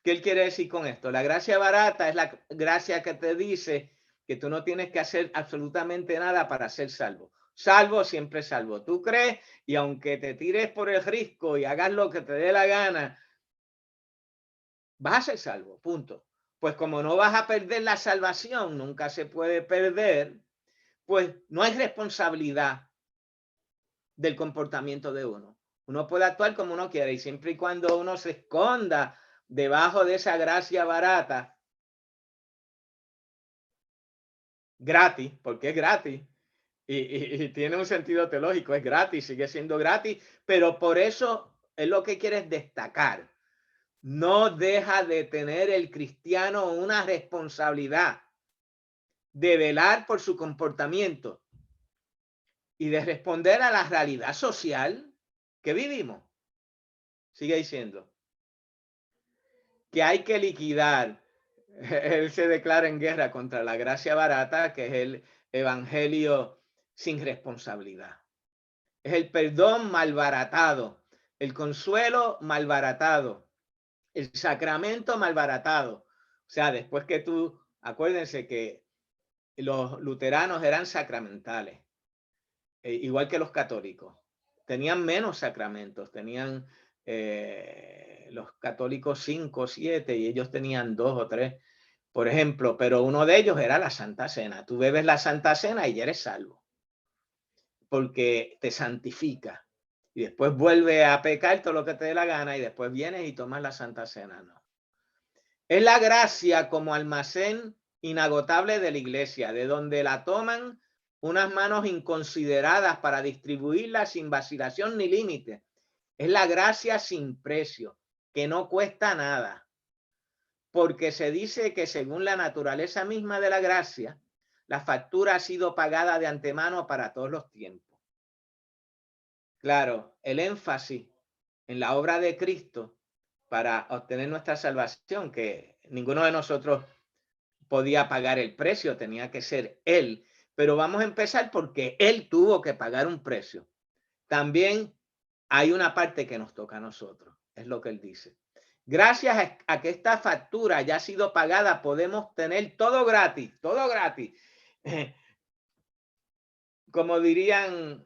¿Qué él quiere decir con esto? La gracia barata es la gracia que te dice que tú no tienes que hacer absolutamente nada para ser salvo. Salvo, siempre salvo. Tú crees y aunque te tires por el risco y hagas lo que te dé la gana, vas a ser salvo, punto. Pues como no vas a perder la salvación, nunca se puede perder, pues no hay responsabilidad del comportamiento de uno. Uno puede actuar como uno quiera y siempre y cuando uno se esconda debajo de esa gracia barata, gratis, porque es gratis, y tiene un sentido teológico, es gratis, sigue siendo gratis, pero por eso es lo que quiere destacar. No deja de tener el cristiano una responsabilidad de velar por su comportamiento y de responder a la realidad social que vivimos. Sigue diciendo que hay que liquidar. Él se declara en guerra contra la gracia barata, que es el evangelio sin responsabilidad. Es el perdón malbaratado, el consuelo malbaratado, el sacramento malbaratado. O sea, después que acuérdense que los luteranos eran sacramentales, igual que los católicos. Tenían menos sacramentos, tenían los católicos 5, 7 y ellos tenían 2 o 3, por ejemplo, pero uno de ellos era la Santa Cena. Tú bebes la Santa Cena y ya eres salvo, porque te santifica. Y después vuelve a pecar todo lo que te dé la gana y después vienes y tomas la Santa Cena. No. Es la gracia como almacén inagotable de la iglesia, de donde la toman unas manos inconsideradas para distribuirla sin vacilación ni límite. Es la gracia sin precio, que no cuesta nada, porque se dice que según la naturaleza misma de la gracia, la factura ha sido pagada de antemano para todos los tiempos. Claro, el énfasis en la obra de Cristo para obtener nuestra salvación, que ninguno de nosotros podía pagar el precio, tenía que ser Él. Pero vamos a empezar porque Él tuvo que pagar un precio. También hay una parte que nos toca a nosotros, es lo que Él dice. Gracias a que esta factura ya ha sido pagada, podemos tener todo gratis, todo gratis. Como dirían,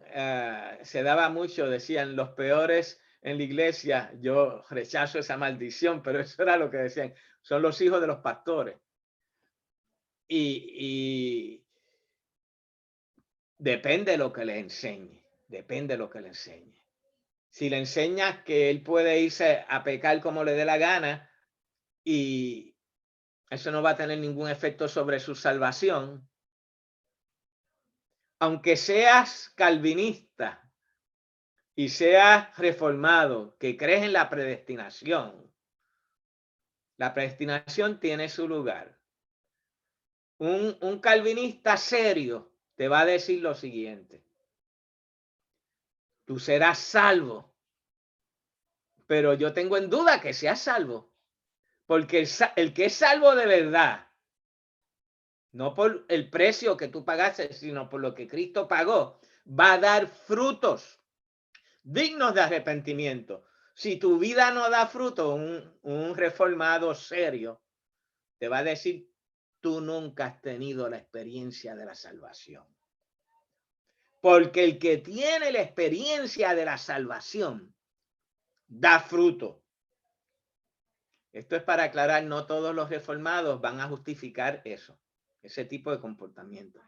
se daba mucho, decían los peores en la iglesia, yo rechazo esa maldición, pero eso era lo que decían, son los hijos de los pastores. Y depende de lo que le enseñe, depende de lo que le enseñe. Si le enseñas que él puede irse a pecar como le dé la gana y eso no va a tener ningún efecto sobre su salvación, aunque seas calvinista y seas reformado, que crees en la predestinación tiene su lugar. Un calvinista serio te va a decir lo siguiente: tú serás salvo, pero yo tengo en duda que seas salvo, porque el que es salvo de verdad, no por el precio que tú pagaste, sino por lo que Cristo pagó, va a dar frutos dignos de arrepentimiento. Si tu vida no da fruto, un reformado serio te va a decir: tú nunca has tenido la experiencia de la salvación. Porque el que tiene la experiencia de la salvación da fruto. Esto es para aclarar, no todos los reformados van a justificar eso, ese tipo de comportamiento.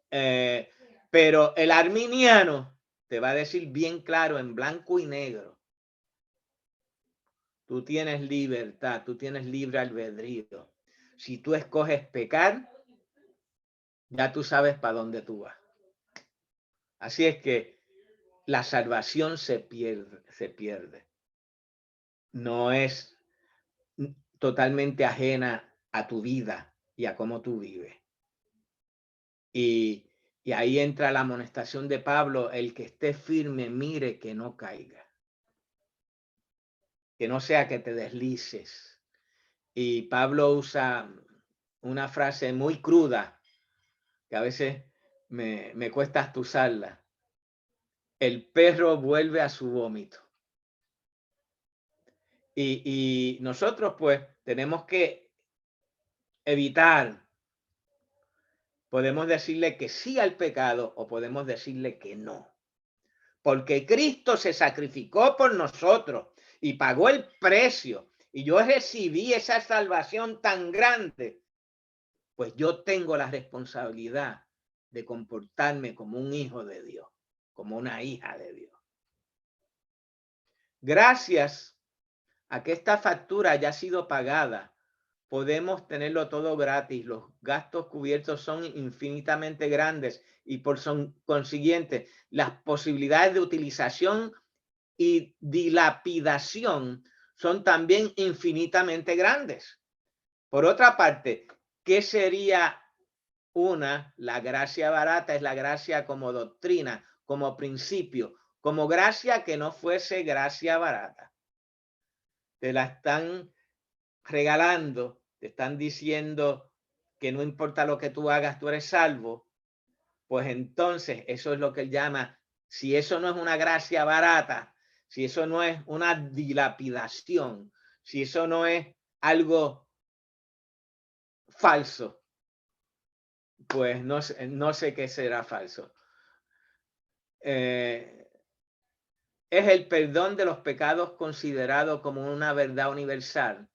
Pero el arminiano te va a decir bien claro, en blanco y negro: tú tienes libertad, tú tienes libre albedrío. Si tú escoges pecar, ya tú sabes para dónde tú vas. Así es que la salvación se pierde. No es totalmente ajena a tu vida y a cómo tú vives. Y ahí entra la amonestación de Pablo: el que esté firme, mire que no caiga. Que no sea que te deslices. Y Pablo usa una frase muy cruda, que a veces me cuesta hasta usarla: el perro vuelve a su vómito. Y nosotros pues tenemos que evitar, podemos decirle que sí al pecado o podemos decirle que no. Porque Cristo se sacrificó por nosotros y pagó el precio. Y yo recibí esa salvación tan grande, pues yo tengo la responsabilidad de comportarme como un hijo de Dios, como una hija de Dios. Gracias a que esta factura haya sido pagada, podemos tenerlo todo gratis. Los gastos cubiertos son infinitamente grandes y por consiguiente, las posibilidades de utilización y dilapidación son también infinitamente grandes. Por otra parte, ¿qué sería la gracia barata? Es la gracia como doctrina, como principio, como gracia que no fuese gracia barata. Te la están regalando, te están diciendo que no importa lo que tú hagas, tú eres salvo. Pues entonces eso es lo que él llama, si eso no es una gracia barata, si eso no es una dilapidación, si eso no es algo falso, pues no sé qué será falso. Es el perdón de los pecados considerado como una verdad universal.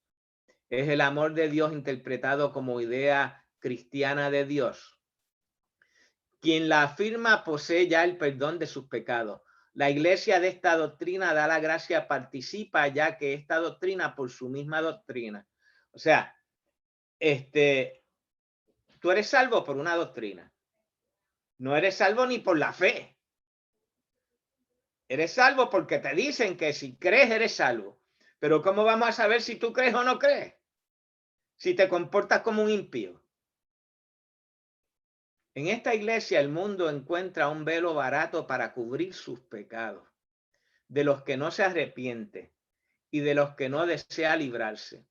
Es el amor de Dios interpretado como idea cristiana de Dios. Quien la afirma posee ya el perdón de sus pecados. La iglesia de esta doctrina da la gracia, participa ya que esta doctrina por su misma doctrina. O sea, tú eres salvo por una doctrina. No eres salvo ni por la fe. Eres salvo porque te dicen que si crees eres salvo. Pero ¿cómo vamos a saber si tú crees o no crees? Si te comportas como un impío. En esta iglesia el mundo encuentra un velo barato para cubrir sus pecados, de los que no se arrepiente y de los que no desea librarse.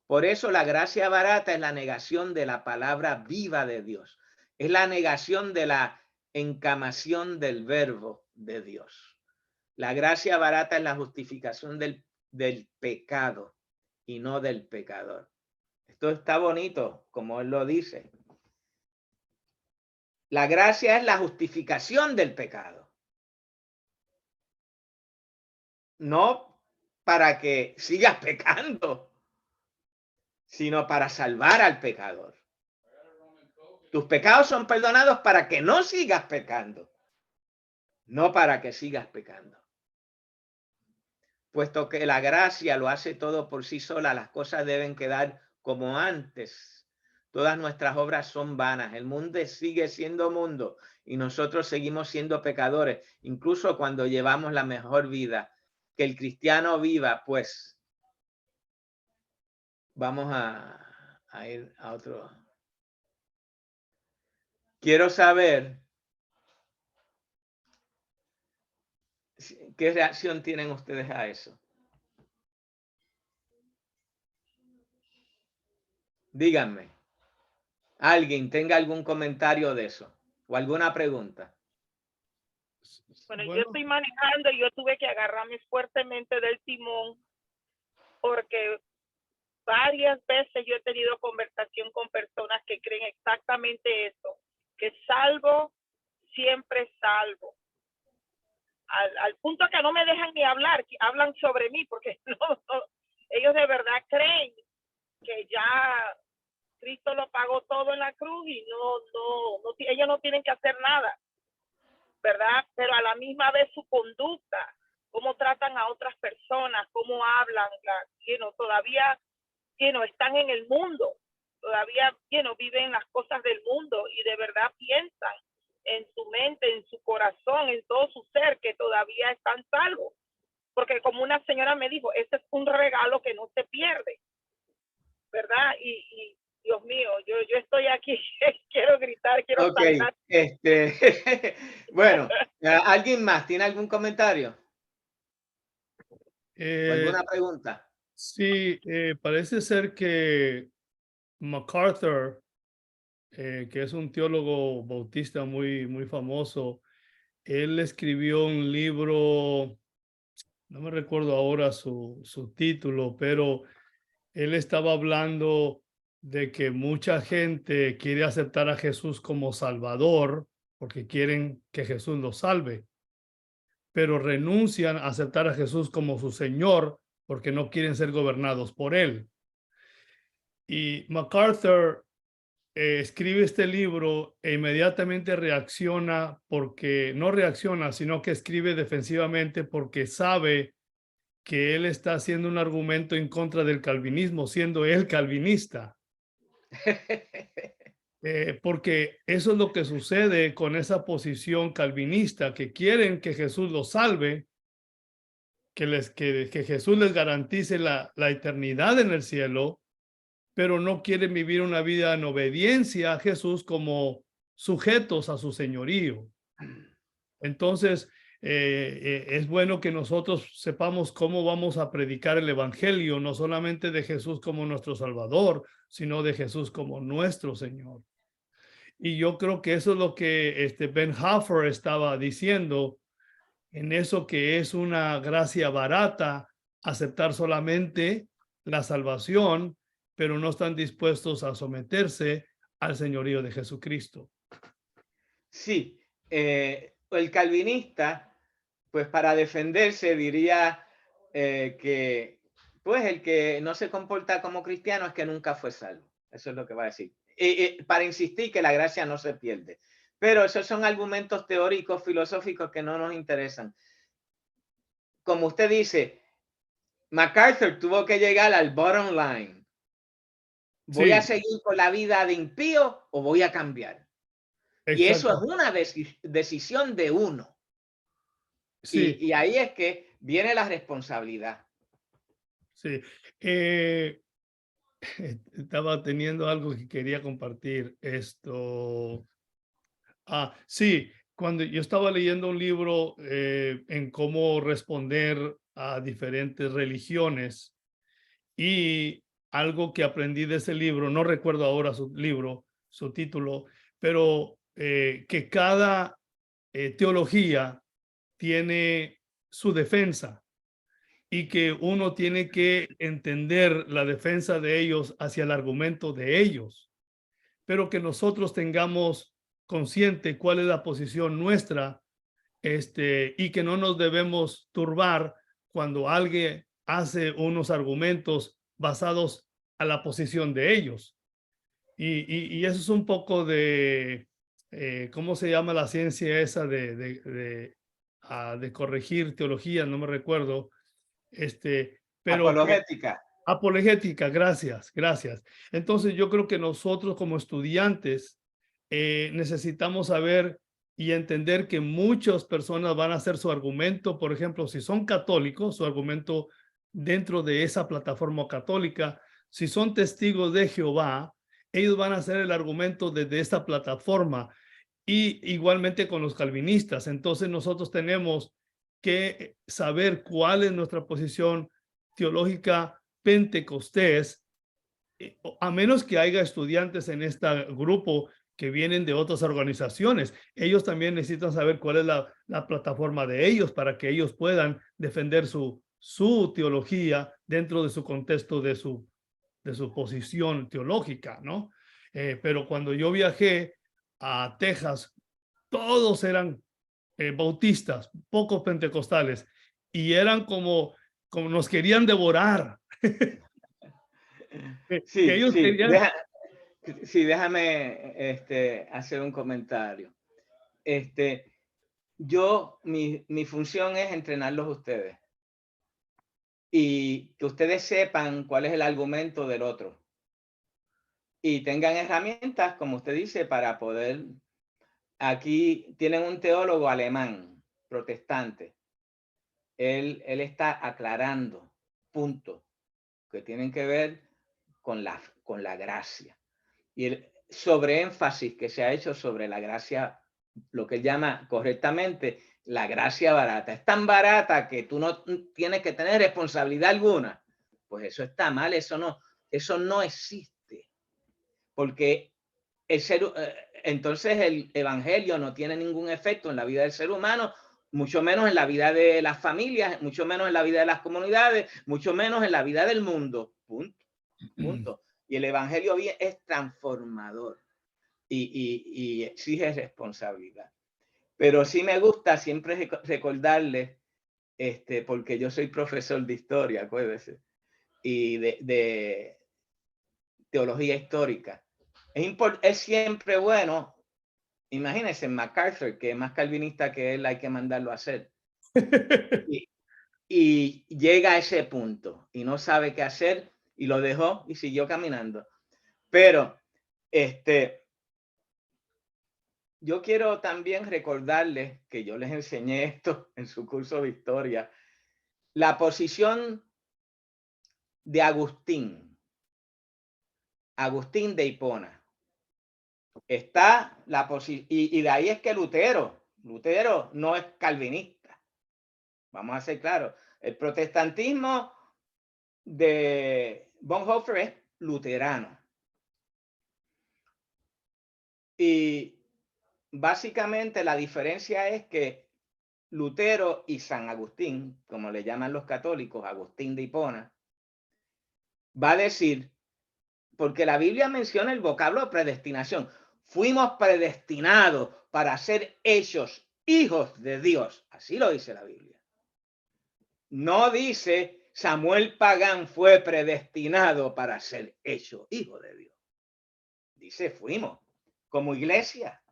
Por eso la gracia barata es la negación de la palabra viva de Dios. Es la negación de la encamación del verbo de Dios. La gracia barata es la justificación del pecado y no del pecador. Esto está bonito, como él lo dice. La gracia es la justificación del pecado. No para que sigas pecando, sino para salvar al pecador. Tus pecados son perdonados para que no sigas pecando, no para que sigas pecando. Puesto que la gracia lo hace todo por sí sola, las cosas deben quedar como antes. Todas nuestras obras son vanas. El mundo sigue siendo mundo y nosotros seguimos siendo pecadores, incluso cuando llevamos la mejor vida. Que el cristiano viva, pues. Vamos a ir a otro. Quiero saber qué reacción tienen ustedes a eso. Díganme. ¿Alguien tenga algún comentario de eso o alguna pregunta? Bueno, yo estoy manejando y yo tuve que agarrarme fuertemente del timón porque varias veces yo he tenido conversación con personas que creen exactamente eso, que salvo, siempre salvo. Al punto que no me dejan ni hablar, que hablan sobre mí, porque ellos de verdad creen que ya Cristo lo pagó todo en la cruz y ellos no tienen que hacer nada, ¿verdad? Pero a la misma vez su conducta, cómo tratan a otras personas, cómo hablan, todavía están en el mundo, todavía viven las cosas del mundo y de verdad piensan en su mente, en su corazón, en todo su ser, que todavía están salvos. Porque como una señora me dijo, ese es un regalo que no se pierde, ¿verdad? Y Dios mío, yo estoy aquí, quiero gritar, quiero saltar. Bueno, ¿alguien más tiene algún comentario? ¿Alguna pregunta? Sí, parece ser que MacArthur, que es un teólogo bautista muy famoso, él escribió un libro, no me recuerdo ahora su título, pero él estaba hablando de que mucha gente quiere aceptar a Jesús como Salvador porque quieren que Jesús los salve, pero renuncian a aceptar a Jesús como su Señor porque no quieren ser gobernados por él. Y MacArthur escribe este libro e inmediatamente reacciona porque no reacciona, sino que escribe defensivamente porque sabe que él está haciendo un argumento en contra del calvinismo, siendo él calvinista. Porque eso es lo que sucede con esa posición calvinista, que quieren que Jesús los salve, que Jesús les garantice la eternidad en el cielo, pero no quieren vivir una vida en obediencia a Jesús como sujetos a su señorío. Entonces, es bueno que nosotros sepamos cómo vamos a predicar el evangelio, no solamente de Jesús como nuestro Salvador, sino de Jesús como nuestro Señor. Y yo creo que eso es lo que Ben Hoffer estaba diciendo, en eso que es una gracia barata, aceptar solamente la salvación, pero no están dispuestos a someterse al señorío de Jesucristo. Sí, el calvinista, pues para defenderse diría que pues el que no se comporta como cristiano es que nunca fue salvo. Eso es lo que va a decir. Para insistir que la gracia no se pierde. Pero esos son argumentos teóricos, filosóficos que no nos interesan. Como usted dice, MacArthur tuvo que llegar al bottom line. ¿Voy a seguir con la vida de impío o voy a cambiar? Y eso es una decisión de uno. Sí. Y ahí es que viene la responsabilidad. Sí. Estaba teniendo algo que quería compartir. Sí, cuando yo estaba leyendo un libro en cómo responder a diferentes religiones, y algo que aprendí de ese libro, no recuerdo ahora su título, pero que cada teología tiene su defensa y que uno tiene que entender la defensa de ellos hacia el argumento de ellos, pero que nosotros tengamos consciente cuál es la posición nuestra, y que no nos debemos turbar cuando alguien hace unos argumentos basados a la posición de ellos. Y eso es un poco de, ¿cómo se llama la ciencia esa de corregir teología? No me recuerdo. Pero Apologética. Apologética, gracias. Entonces yo creo que nosotros como estudiantes necesitamos saber y entender que muchas personas van a hacer su argumento, por ejemplo, si son católicos, su argumento dentro de esa plataforma católica. Si son testigos de Jehová, ellos van a hacer el argumento desde esta plataforma, y igualmente con los calvinistas. Entonces nosotros tenemos que saber cuál es nuestra posición teológica pentecostés, a menos que haya estudiantes en este grupo que vienen de otras organizaciones. Ellos también necesitan saber cuál es la plataforma de ellos para que ellos puedan defender su teología dentro de su contexto de su posición teológica, ¿no? Pero cuando yo viajé a Texas, todos eran bautistas, pocos pentecostales, y eran como nos querían devorar. Sí, ellos sí, querían... déjame hacer un comentario. Mi función es entrenarlos a ustedes y que ustedes sepan cuál es el argumento del otro y tengan herramientas, como usted dice, para poder... Aquí tienen un teólogo alemán, protestante. Él está aclarando puntos que tienen que ver con la gracia. Y el sobreénfasis que se ha hecho sobre la gracia, lo que él llama correctamente la gracia barata. Es tan barata que tú no tienes que tener responsabilidad alguna. Pues eso está mal, eso no existe. Porque entonces el evangelio no tiene ningún efecto en la vida del ser humano, mucho menos en la vida de las familias, mucho menos en la vida de las comunidades, mucho menos en la vida del mundo. Punto. Y el evangelio es transformador y exige responsabilidad. Pero sí me gusta siempre recordarles, porque yo soy profesor de historia, acuérdese, y de teología histórica. Es siempre bueno. Imagínense, MacArthur, que es más calvinista que él, hay que mandarlo a hacer. Y llega a ese punto y no sabe qué hacer y lo dejó y siguió caminando. Pero yo quiero también recordarles que yo les enseñé esto en su curso de historia, la posición de Agustín de Hipona. Está la posición, y de ahí es que Lutero no es calvinista. Vamos a ser claros. El protestantismo de Bonhoeffer es luterano. Y básicamente la diferencia es que Lutero y San Agustín, como le llaman los católicos, Agustín de Hipona, va a decir, porque la Biblia menciona el vocablo predestinación. Fuimos predestinados para ser hechos hijos de Dios. Así lo dice la Biblia. No dice Samuel Pagán fue predestinado para ser hecho hijo de Dios. Dice fuimos como iglesia.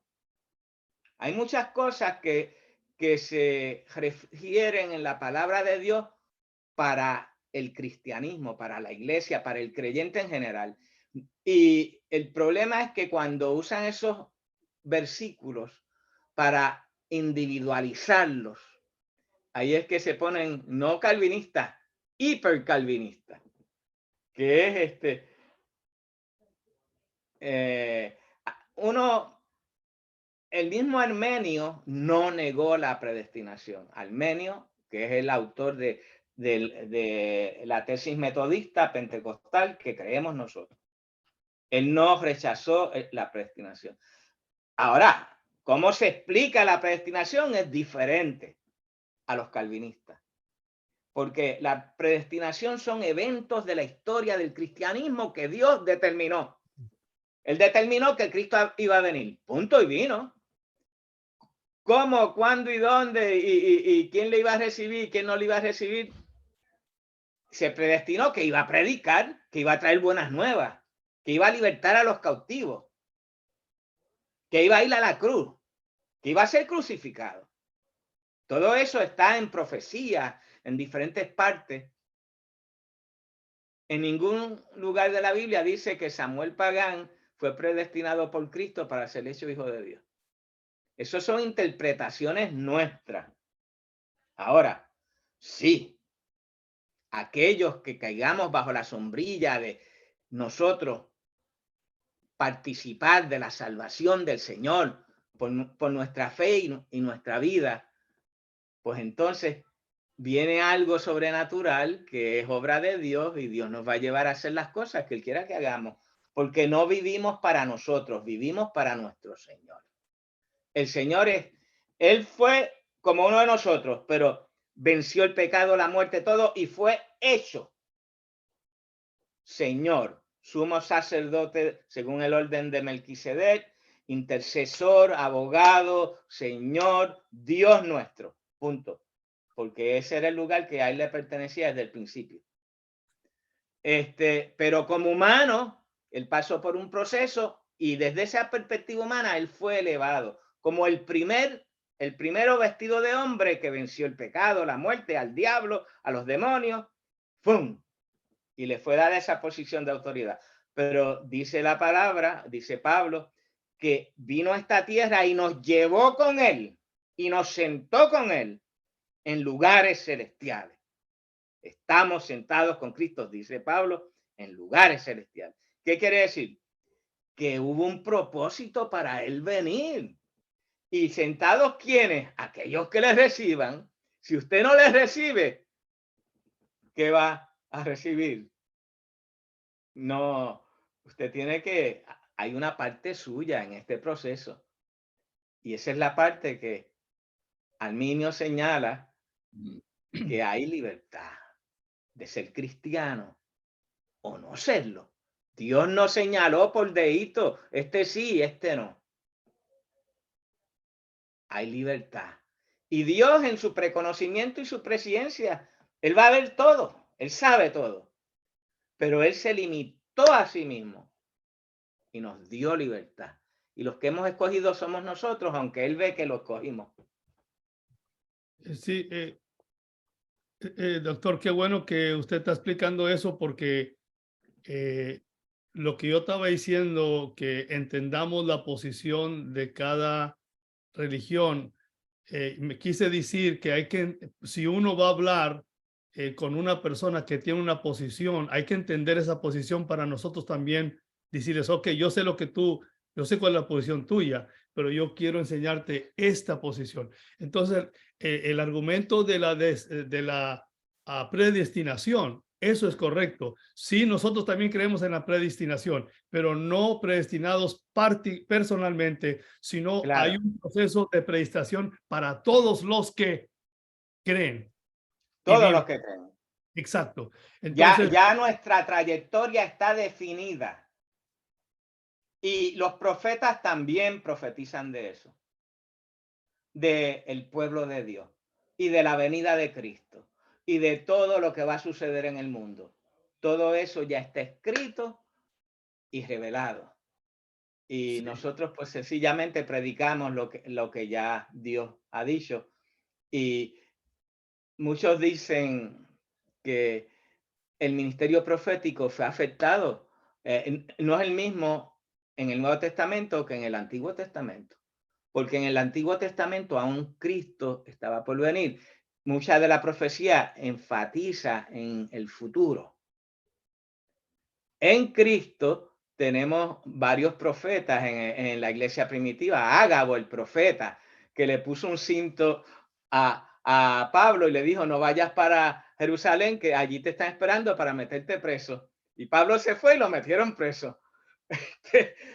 Hay muchas cosas que se refieren en la palabra de Dios para el cristianismo, para la iglesia, para el creyente en general. Y el problema es que cuando usan esos versículos para individualizarlos, ahí es que se ponen no calvinistas, hipercalvinistas, que es el mismo Armenio no negó la predestinación. Armenio, que es el autor de la tesis metodista pentecostal que creemos nosotros. Él no rechazó la predestinación. Ahora, ¿cómo se explica la predestinación? Es diferente a los calvinistas. Porque la predestinación son eventos de la historia del cristianismo que Dios determinó. Él determinó que Cristo iba a venir. Punto, y vino. ¿Cómo, cuándo y dónde? Y quién le iba a recibir, quién no le iba a recibir. Se predestinó que iba a predicar, que iba a traer buenas nuevas, que iba a libertar a los cautivos, que iba a ir a la cruz, que iba a ser crucificado. Todo eso está en profecía, en diferentes partes. En ningún lugar de la Biblia dice que Samuel Pagán fue predestinado por Cristo para ser hecho hijo de Dios. Eso son interpretaciones nuestras. Ahora, sí, aquellos que caigamos bajo la sombrilla de nosotros participar de la salvación del Señor por nuestra fe y nuestra vida, pues entonces viene algo sobrenatural que es obra de Dios y Dios nos va a llevar a hacer las cosas que Él quiera que hagamos, porque no vivimos para nosotros, vivimos para nuestro Señor. El Señor Él fue como uno de nosotros, pero venció el pecado, la muerte, todo, y fue hecho Señor, sumo sacerdote según el orden de Melquisedec, intercesor, abogado, Señor, Dios nuestro, punto. Porque ese era el lugar que a él le pertenecía desde el principio. Pero como humano, él pasó por un proceso y desde esa perspectiva humana, él fue elevado como el primero vestido de hombre que venció el pecado, la muerte, al diablo, a los demonios. ¡Pum! Y le fue dada esa posición de autoridad. Pero dice la palabra, dice Pablo, que vino a esta tierra y nos llevó con él y nos sentó con él en lugares celestiales. Estamos sentados con Cristo, dice Pablo, en lugares celestiales. ¿Qué quiere decir? Que hubo un propósito para él venir. Y sentados, ¿quiénes? Aquellos que les reciban. Si usted no les recibe, ¿qué va a recibir? No, usted tiene que, hay una parte suya en este proceso. Y esa es la parte que Arminio señala que hay libertad de ser cristiano o no serlo. Dios no señaló por dedito, este sí, este no. Hay libertad. Y Dios en su preconocimiento y su presciencia, Él va a ver todo, Él sabe todo. Pero Él se limitó a sí mismo y nos dio libertad. Y los que hemos escogido somos nosotros, aunque Él ve que lo escogimos. Sí, doctor, qué bueno que usted está explicando eso porque lo que yo estaba diciendo, que entendamos la posición de cada religión, me quise decir que hay que, si uno va a hablar con una persona que tiene una posición, hay que entender esa posición para nosotros también decirles, ok, yo sé lo que yo sé cuál es la posición tuya, pero yo quiero enseñarte esta posición. Entonces, el argumento de la predestinación, eso es correcto. Sí, nosotros también creemos en la predestinación, pero no predestinados personalmente, sino Claro. hay un proceso de predestinación para todos los que creen. Todos los que creen. Exacto. Entonces, Ya nuestra trayectoria está definida. Y los profetas también profetizan de eso, del pueblo de Dios y de la venida de Cristo y de todo lo que va a suceder en el mundo. Todo eso ya está escrito y revelado. Y sí, nosotros pues sencillamente predicamos lo que ya Dios ha dicho. Y muchos dicen que el ministerio profético fue afectado. No es el mismo en el Nuevo Testamento que en el Antiguo Testamento, porque en el Antiguo Testamento aún Cristo estaba por venir. Mucha de la profecía enfatiza en el futuro. En Cristo tenemos varios profetas en la iglesia primitiva. Ágabo, el profeta, que le puso un cinto a Pablo y le dijo, no vayas para Jerusalén, que allí te están esperando para meterte preso. Y Pablo se fue y lo metieron preso.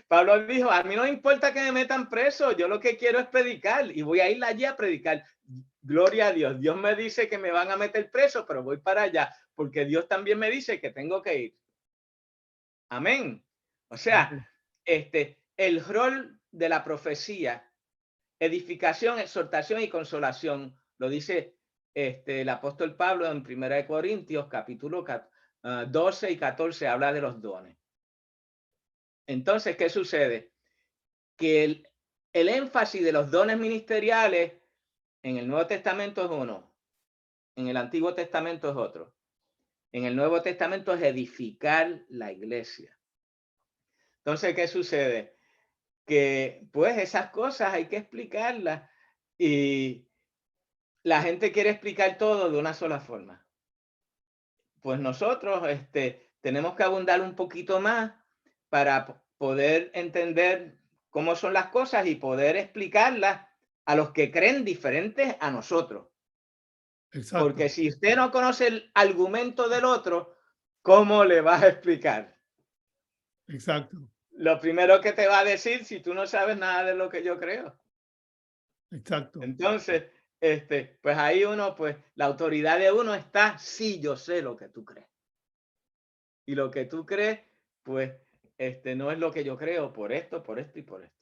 Pablo dijo, a mí no me importa que me metan preso, yo lo que quiero es predicar y voy a ir allí a predicar. Gloria a Dios. Dios me dice que me van a meter preso, pero voy para allá, porque Dios también me dice que tengo que ir. Amén. O sea, el rol de la profecía, edificación, exhortación y consolación, lo dice el apóstol Pablo en 1 Corintios, capítulo 12 y 14, habla de los dones. Entonces, ¿qué sucede? Que el énfasis de los dones ministeriales en el Nuevo Testamento es uno, en el Antiguo Testamento es otro. En el Nuevo Testamento es edificar la iglesia. Entonces, ¿qué sucede? Que pues esas cosas hay que explicarlas y la gente quiere explicar todo de una sola forma. Pues nosotros tenemos que abundar un poquito más para poder entender cómo son las cosas y poder explicarlas a los que creen diferentes a nosotros. exacto. Porque si usted no conoce el argumento del otro, ¿cómo le vas a explicar? Exacto. Lo primero que te va a decir si tú no sabes nada de lo que yo creo. Exacto. Entonces, pues ahí uno, pues la autoridad de uno está, sí, yo sé lo que tú crees. Y lo que tú crees, pues, no es lo que yo creo por esto y por esto.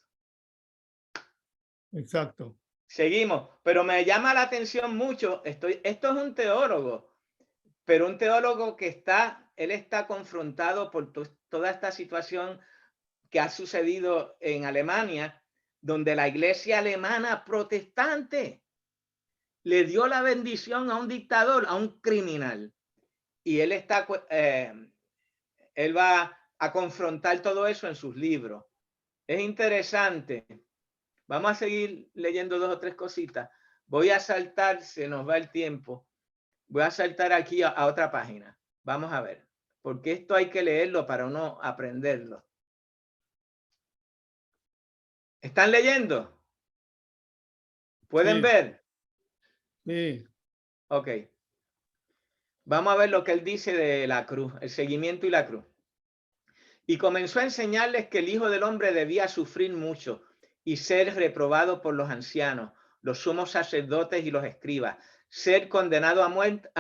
Exacto. Seguimos, pero me llama la atención mucho, esto es un teólogo, pero un teólogo que él está confrontado por toda esta situación que ha sucedido en Alemania, donde la iglesia alemana protestante le dio la bendición a un dictador, a un criminal. Y él él va a confrontar todo eso en sus libros. Es interesante. Vamos a seguir leyendo 2 o 3 cositas. Voy a saltar, se nos va el tiempo. Voy a saltar aquí a otra página. Vamos a ver, porque esto hay que leerlo para uno aprenderlo. ¿Están leyendo? ¿Pueden Sí. ver? Sí. Ok. Vamos a ver lo que él dice de la cruz, el seguimiento y la cruz. Y comenzó a enseñarles que el Hijo del Hombre debía sufrir mucho y ser reprobado por los ancianos, los sumos sacerdotes y los escribas, ser condenado a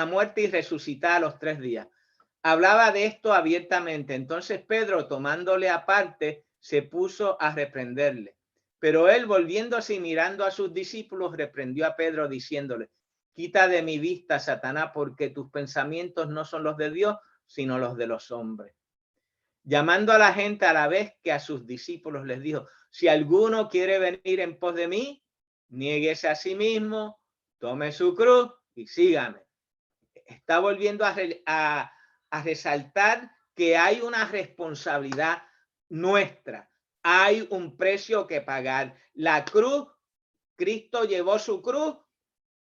muerte y resucitar a los 3 días. Hablaba de esto abiertamente. Entonces Pedro, tomándole aparte, se puso a reprenderle. Pero él, volviéndose y mirando a sus discípulos, reprendió a Pedro diciéndole, quita de mi vista, Satanás, porque tus pensamientos no son los de Dios, sino los de los hombres. llamando a la gente a la vez que a sus discípulos les dijo, si alguno quiere venir en pos de mí, niéguese a sí mismo, tome su cruz y sígame. Está volviendo a resaltar que hay una responsabilidad nuestra. Hay un precio que pagar. La cruz, Cristo llevó su cruz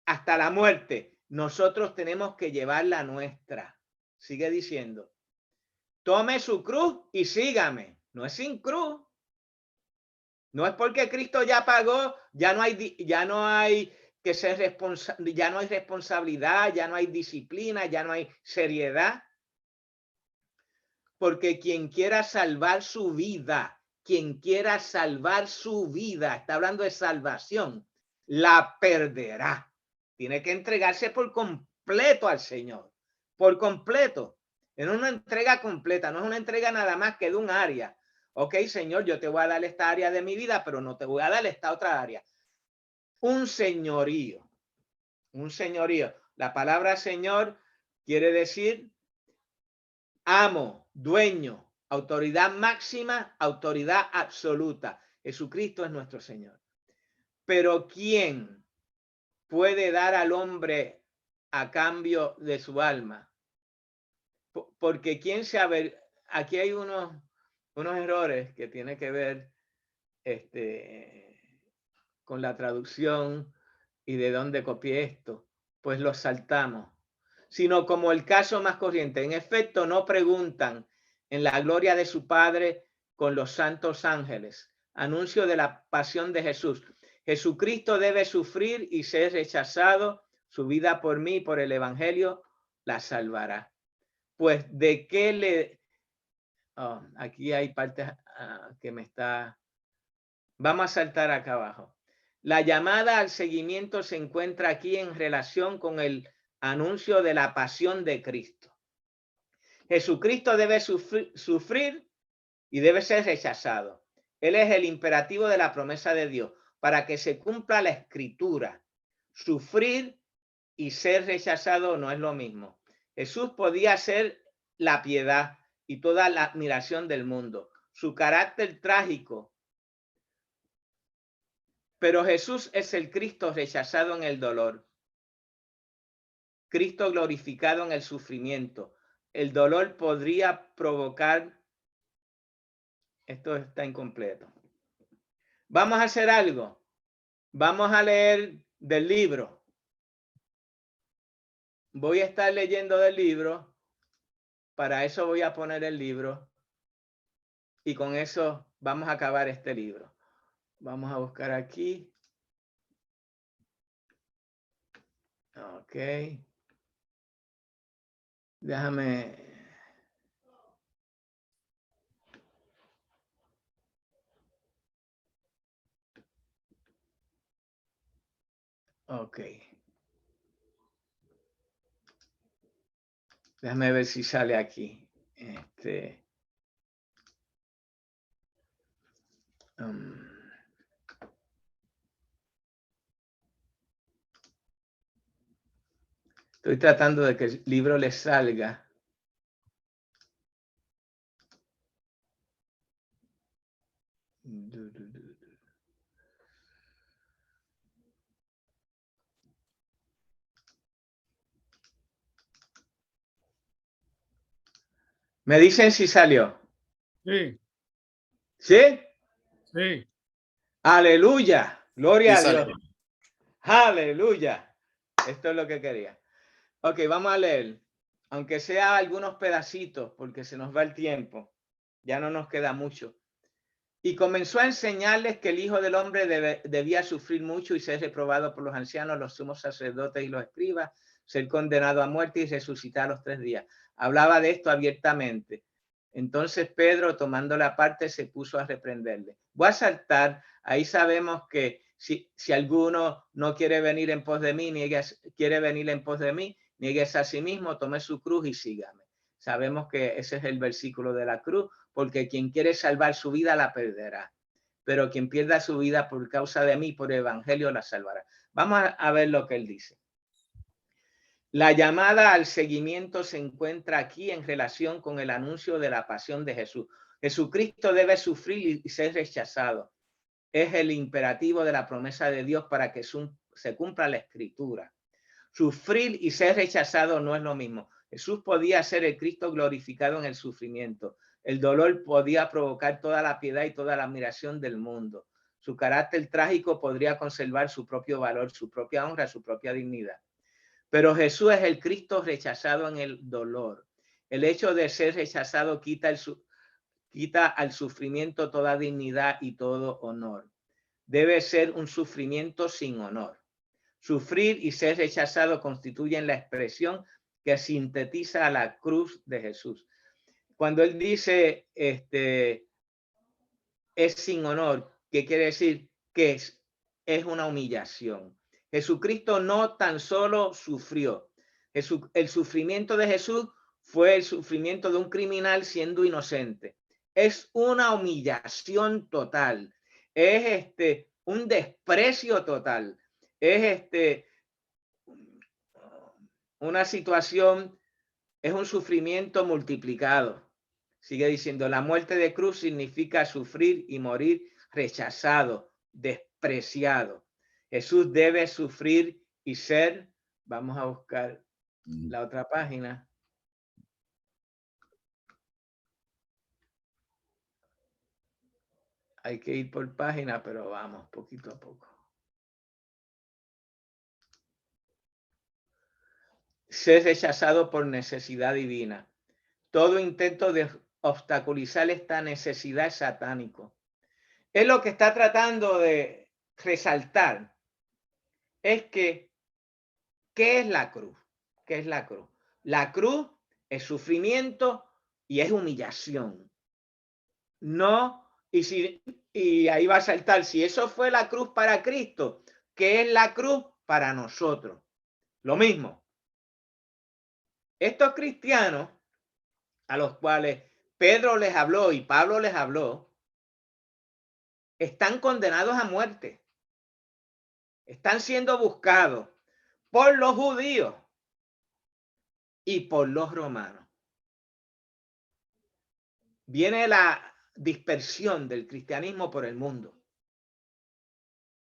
hasta la muerte. Nosotros tenemos que llevar la nuestra. Sigue diciendo, tome su cruz y sígame. No es sin cruz. No es porque Cristo ya pagó, ya no hay que ser responsable, ya no hay responsabilidad, ya no hay disciplina, ya no hay seriedad. Porque quien quiera salvar su vida, está hablando de salvación, la perderá. Tiene que entregarse por completo al Señor, por completo. Es una entrega completa, no es una entrega nada más que de un área. Ok, Señor, yo te voy a dar esta área de mi vida, pero no te voy a dar esta otra área. Un señorío, un señorío. La palabra Señor quiere decir amo, dueño, autoridad máxima, autoridad absoluta. Jesucristo es nuestro Señor. Pero ¿quién puede dar al hombre a cambio de su alma? Porque quién sabe, aquí hay unos errores que tienen que ver con la traducción y de dónde copié esto, pues los saltamos. Sino como el caso más corriente. En efecto, no preguntan en la gloria de su Padre con los santos ángeles. Anuncio de la pasión de Jesús. Jesucristo debe sufrir y ser rechazado. Su vida por mí, por el evangelio, la salvará. Pues de qué le... Oh, aquí hay partes que me está... Vamos a saltar acá abajo. La llamada al seguimiento se encuentra aquí en relación con el anuncio de la pasión de Cristo. Jesucristo debe sufrir y debe ser rechazado. Él es el imperativo de la promesa de Dios para que se cumpla la escritura. Sufrir y ser rechazado no es lo mismo. Jesús podía ser la piedad y toda la admiración del mundo. Su carácter trágico. Pero Jesús es el Cristo rechazado en el dolor. Cristo glorificado en el sufrimiento. El dolor podría provocar... Esto está incompleto. Vamos a hacer algo. Vamos a leer del libro. Voy a estar leyendo del libro. Para eso voy a poner el libro. Y con eso vamos a acabar este libro. Vamos a buscar aquí. Ok. Déjame... Ok. Déjame ver si sale aquí. Estoy tratando de que el libro les salga. Me dicen si salió. Sí, ¿Sí? sí. Aleluya. Gloria Sí, a Dios. salió. Aleluya. Esto es lo que quería. Ok, vamos a leer. Aunque sea algunos pedacitos, porque se nos va el tiempo. Ya no nos queda mucho. Y comenzó a enseñarles que el Hijo del Hombre debía sufrir mucho y ser reprobado por los ancianos, los sumos sacerdotes y los escribas, ser condenado a muerte y resucitar a los 3 días. Hablaba de esto abiertamente. Entonces Pedro, tomando la parte, se puso a reprenderle. Voy a saltar. Ahí sabemos que si alguno no quiere venir en pos de mí, quiere venir en pos de mí, nieguese a sí mismo, tome su cruz y sígame. Sabemos que ese es el versículo de la cruz, porque quien quiere salvar su vida la perderá. Pero quien pierda su vida por causa de mí, por el evangelio, la salvará. Vamos a ver lo que él dice. La llamada al seguimiento se encuentra aquí en relación con el anuncio de la pasión de Jesús. Jesucristo debe sufrir y ser rechazado. Es el imperativo de la promesa de Dios para que se cumpla la escritura. Sufrir y ser rechazado no es lo mismo. Jesús podía ser el Cristo glorificado en el sufrimiento. El dolor podía provocar toda la piedad y toda la admiración del mundo. Su carácter trágico podría conservar su propio valor, su propia honra, su propia dignidad. Pero Jesús es el Cristo rechazado en el dolor. El hecho de ser rechazado quita al sufrimiento toda dignidad y todo honor. Debe ser un sufrimiento sin honor. Sufrir y ser rechazado constituyen la expresión que sintetiza la cruz de Jesús. Cuando él dice es sin honor, ¿qué quiere decir? Que es una humillación. Jesucristo no tan solo sufrió. El sufrimiento de Jesús fue el sufrimiento de un criminal siendo inocente. Es una humillación total. Es un desprecio total. Es una situación, es un sufrimiento multiplicado. Sigue diciendo, la muerte de cruz significa sufrir y morir rechazado, despreciado. Jesús debe sufrir y ser, vamos a buscar la otra página. Hay que ir por página, pero vamos poquito a poco. Ser rechazado por necesidad divina. Todo intento de obstaculizar esta necesidad es satánico. Es lo que está tratando de resaltar. Es que, ¿qué es la cruz? ¿Qué es la cruz? La cruz es sufrimiento y es humillación. No, y ahí va a saltar, si eso fue la cruz para Cristo, ¿qué es la cruz para nosotros? Lo mismo. Estos cristianos a los cuales Pedro les habló y Pablo les habló, están condenados a muerte. Están siendo buscados por los judíos y por los romanos. Viene la dispersión del cristianismo por el mundo.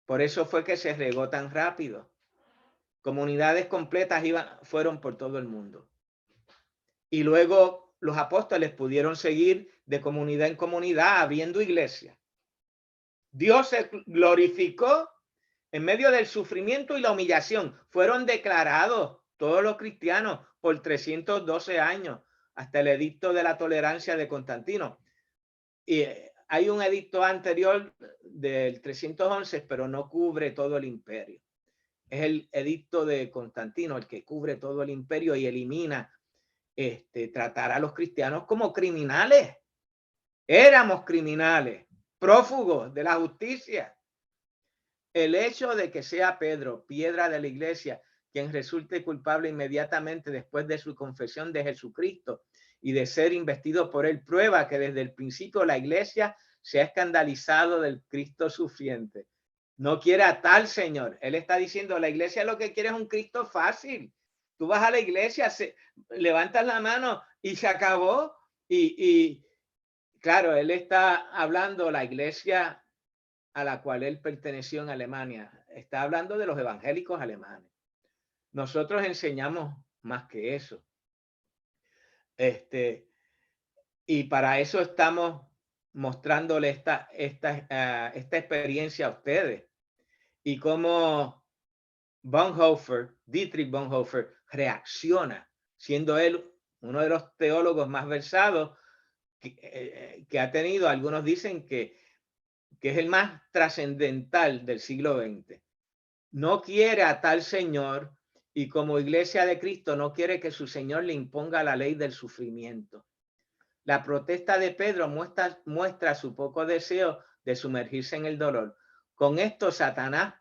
Por eso fue que se regó tan rápido. Comunidades completas fueron por todo el mundo. Y luego los apóstoles pudieron seguir de comunidad en comunidad abriendo iglesias. Dios se glorificó en medio del sufrimiento y la humillación. Fueron declarados todos los cristianos por 312 años hasta el edicto de la tolerancia de Constantino. Y hay un edicto anterior del 311, pero no cubre todo el imperio. Es el edicto de Constantino el que cubre todo el imperio y elimina, tratar a los cristianos como criminales. Éramos criminales, prófugos de la justicia. El hecho de que sea Pedro, piedra de la iglesia, quien resulte culpable inmediatamente después de su confesión de Jesucristo y de ser investido por él, prueba que desde el principio la iglesia se ha escandalizado del Cristo sufriente. No quiere a tal Señor. Él está diciendo, la iglesia lo que quiere es un Cristo fácil. Tú vas a la iglesia, levantas la mano y se acabó. Y claro, él está hablando, la iglesia a la cual él perteneció en Alemania, está hablando de los evangélicos alemanes. Nosotros enseñamos más que eso. Y para eso estamos mostrándole esta experiencia a ustedes. Y cómo Dietrich Bonhoeffer reacciona, siendo él uno de los teólogos más versados que ha tenido. Algunos dicen que es el más trascendental del siglo XX. No quiere a tal Señor y como iglesia de Cristo no quiere que su Señor le imponga la ley del sufrimiento. La protesta de Pedro muestra su poco deseo de sumergirse en el dolor. Con esto Satanás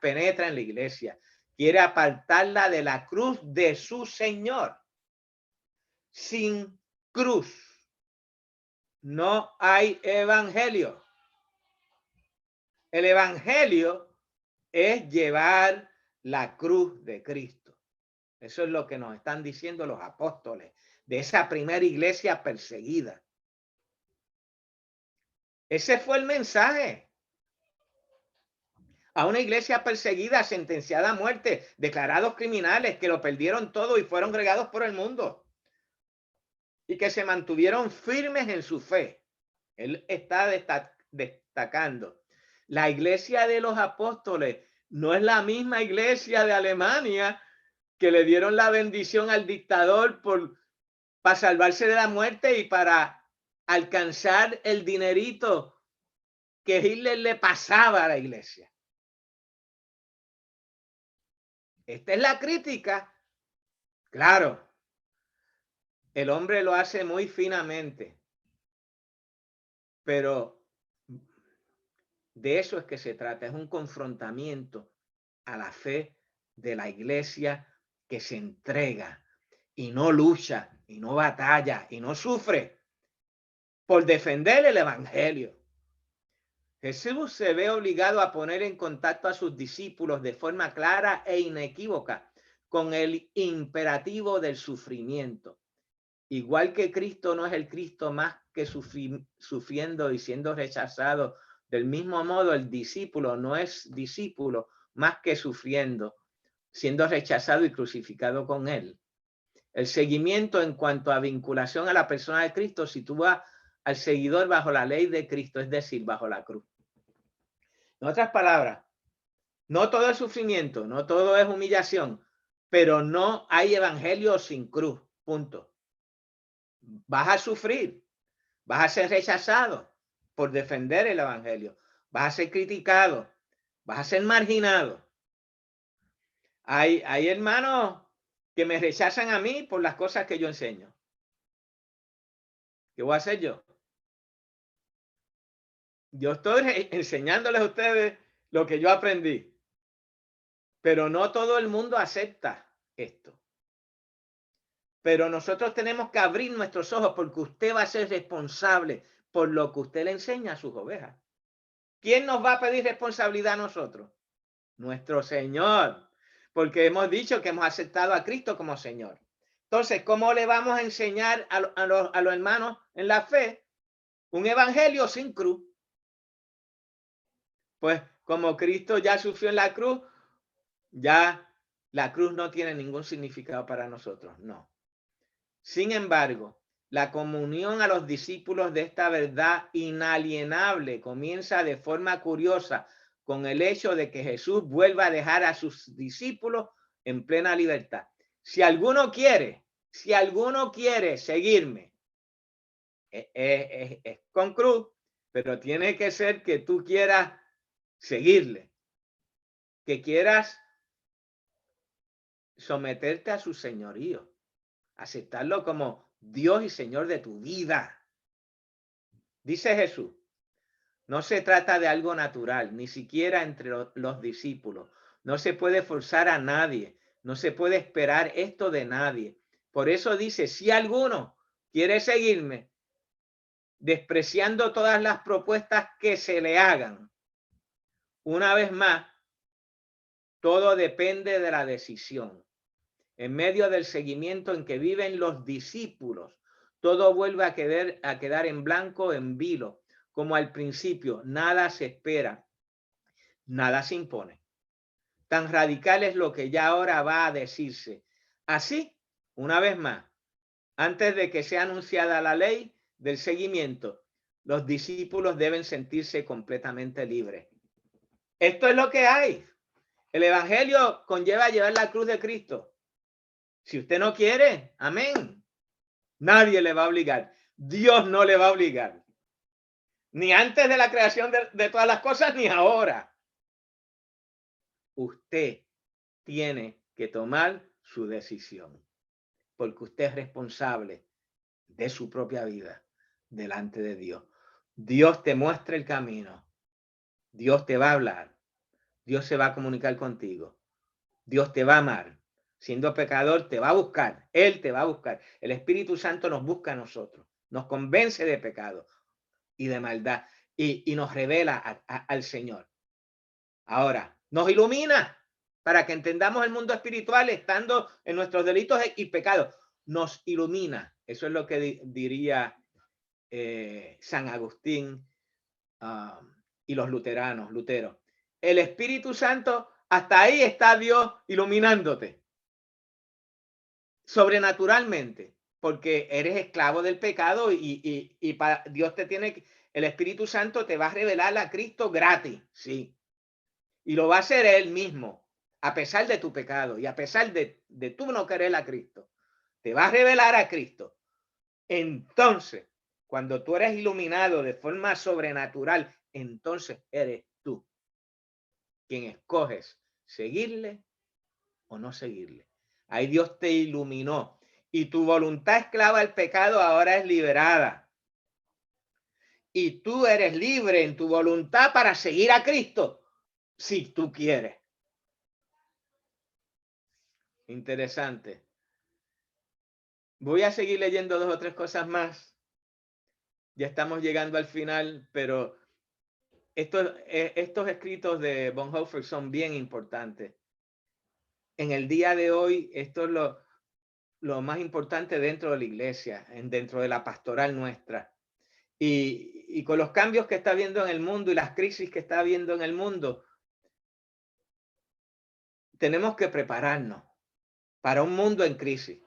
penetra en la iglesia. Quiere apartarla de la cruz de su Señor. Sin cruz no hay evangelio. El evangelio es llevar la cruz de Cristo. Eso es lo que nos están diciendo los apóstoles de esa primera iglesia perseguida. Ese fue el mensaje. A una iglesia perseguida, sentenciada a muerte, declarados criminales que lo perdieron todo y fueron regados por el mundo. Y que se mantuvieron firmes en su fe. Él está destacando. La iglesia de los apóstoles no es la misma iglesia de Alemania que le dieron la bendición al dictador para salvarse de la muerte y para alcanzar el dinerito que Hitler le pasaba a la iglesia. Esta es la crítica. Claro, el hombre lo hace muy finamente, pero de eso es que se trata. Es un confrontamiento a la fe de la iglesia que se entrega y no lucha y no batalla y no sufre por defender el evangelio. Jesús se ve obligado a poner en contacto a sus discípulos de forma clara e inequívoca con el imperativo del sufrimiento. Igual que Cristo no es el Cristo más que sufriendo y siendo rechazado, del mismo modo el discípulo no es discípulo más que sufriendo, siendo rechazado y crucificado con él. El seguimiento en cuanto a vinculación a la persona de Cristo sitúa al seguidor bajo la ley de Cristo, es decir, bajo la cruz. En otras palabras, no todo es sufrimiento, no todo es humillación, pero no hay evangelio sin cruz, punto. Vas a sufrir, vas a ser rechazado por defender el evangelio, vas a ser criticado, vas a ser marginado. Hay hermanos que me rechazan a mí por las cosas que yo enseño. ¿Qué voy a hacer yo? Yo estoy enseñándoles a ustedes lo que yo aprendí, pero no todo el mundo acepta esto. Pero nosotros tenemos que abrir nuestros ojos porque usted va a ser responsable por lo que usted le enseña a sus ovejas. ¿Quién nos va a pedir responsabilidad a nosotros? Nuestro Señor, porque hemos dicho que hemos aceptado a Cristo como Señor. Entonces, ¿cómo le vamos a enseñar a los hermanos en la fe un evangelio sin cruz? Pues como Cristo ya sufrió en la cruz, ya la cruz no tiene ningún significado para nosotros, no. Sin embargo, la comunión a los discípulos de esta verdad inalienable comienza de forma curiosa con el hecho de que Jesús vuelva a dejar a sus discípulos en plena libertad. Si alguno quiere seguirme, es con cruz, pero tiene que ser que tú quieras seguirle, que quieras someterte a su señorío, aceptarlo como Dios y Señor de tu vida. Dice Jesús, no se trata de algo natural, ni siquiera entre los discípulos. No se puede forzar a nadie, no se puede esperar esto de nadie. Por eso dice, si alguno quiere seguirme, despreciando todas las propuestas que se le hagan, una vez más, todo depende de la decisión. En medio del seguimiento en que viven los discípulos, todo vuelve a quedar en blanco, en vilo, como al principio. Nada se espera, nada se impone. Tan radical es lo que ya ahora va a decirse. Así, una vez más, antes de que sea anunciada la ley del seguimiento, los discípulos deben sentirse completamente libres. Esto es lo que hay. El evangelio conlleva llevar la cruz de Cristo. Si usted no quiere, amén. Nadie le va a obligar. Dios no le va a obligar. Ni antes de la creación de todas las cosas, ni ahora. Usted tiene que tomar su decisión. Porque usted es responsable de su propia vida delante de Dios. Dios te muestra el camino. Dios te va a hablar. Dios se va a comunicar contigo. Dios te va a amar. Siendo pecador, te va a buscar. Él te va a buscar. El Espíritu Santo nos busca a nosotros. Nos convence de pecado y de maldad. Y nos revela al Señor. Ahora, nos ilumina. para que entendamos el mundo espiritual estando en nuestros delitos y pecados. Nos ilumina. Eso es lo que diría San Agustín y los luteranos, Lutero. El Espíritu Santo, hasta ahí está Dios iluminándote. Sobrenaturalmente, porque eres esclavo del pecado y para Dios te tiene, el Espíritu Santo te va a revelar a Cristo gratis, sí. Y lo va a hacer Él mismo, a pesar de tu pecado y a pesar de tú no querer a Cristo. Te va a revelar a Cristo. Entonces, cuando tú eres iluminado de forma sobrenatural, entonces eres tú quien escoges seguirle o no seguirle. Ahí Dios te iluminó y tu voluntad esclava al pecado ahora es liberada. Y tú eres libre en tu voluntad para seguir a Cristo, si tú quieres. Interesante. Voy a seguir leyendo 2 o 3 cosas más. Ya estamos llegando al final, pero estos escritos de Bonhoeffer son bien importantes. En el día de hoy, esto es lo más importante dentro de la iglesia, dentro de la pastoral nuestra. Y con los cambios que está habiendo en el mundo y las crisis que está habiendo en el mundo, tenemos que prepararnos para un mundo en crisis.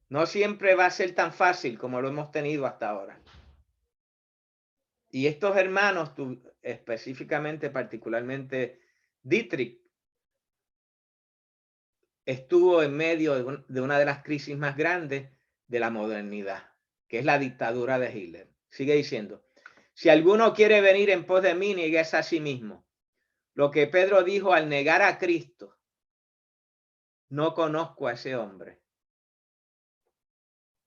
No siempre va a ser tan fácil como lo hemos tenido hasta ahora. Y estos hermanos, específicamente, particularmente Dietrich, estuvo en medio de una de las crisis más grandes de la modernidad, que es la dictadura de Hitler. Sigue diciendo, si alguno quiere venir en pos de mí, nieguese a sí mismo. Lo que Pedro dijo al negar a Cristo, no conozco a ese hombre.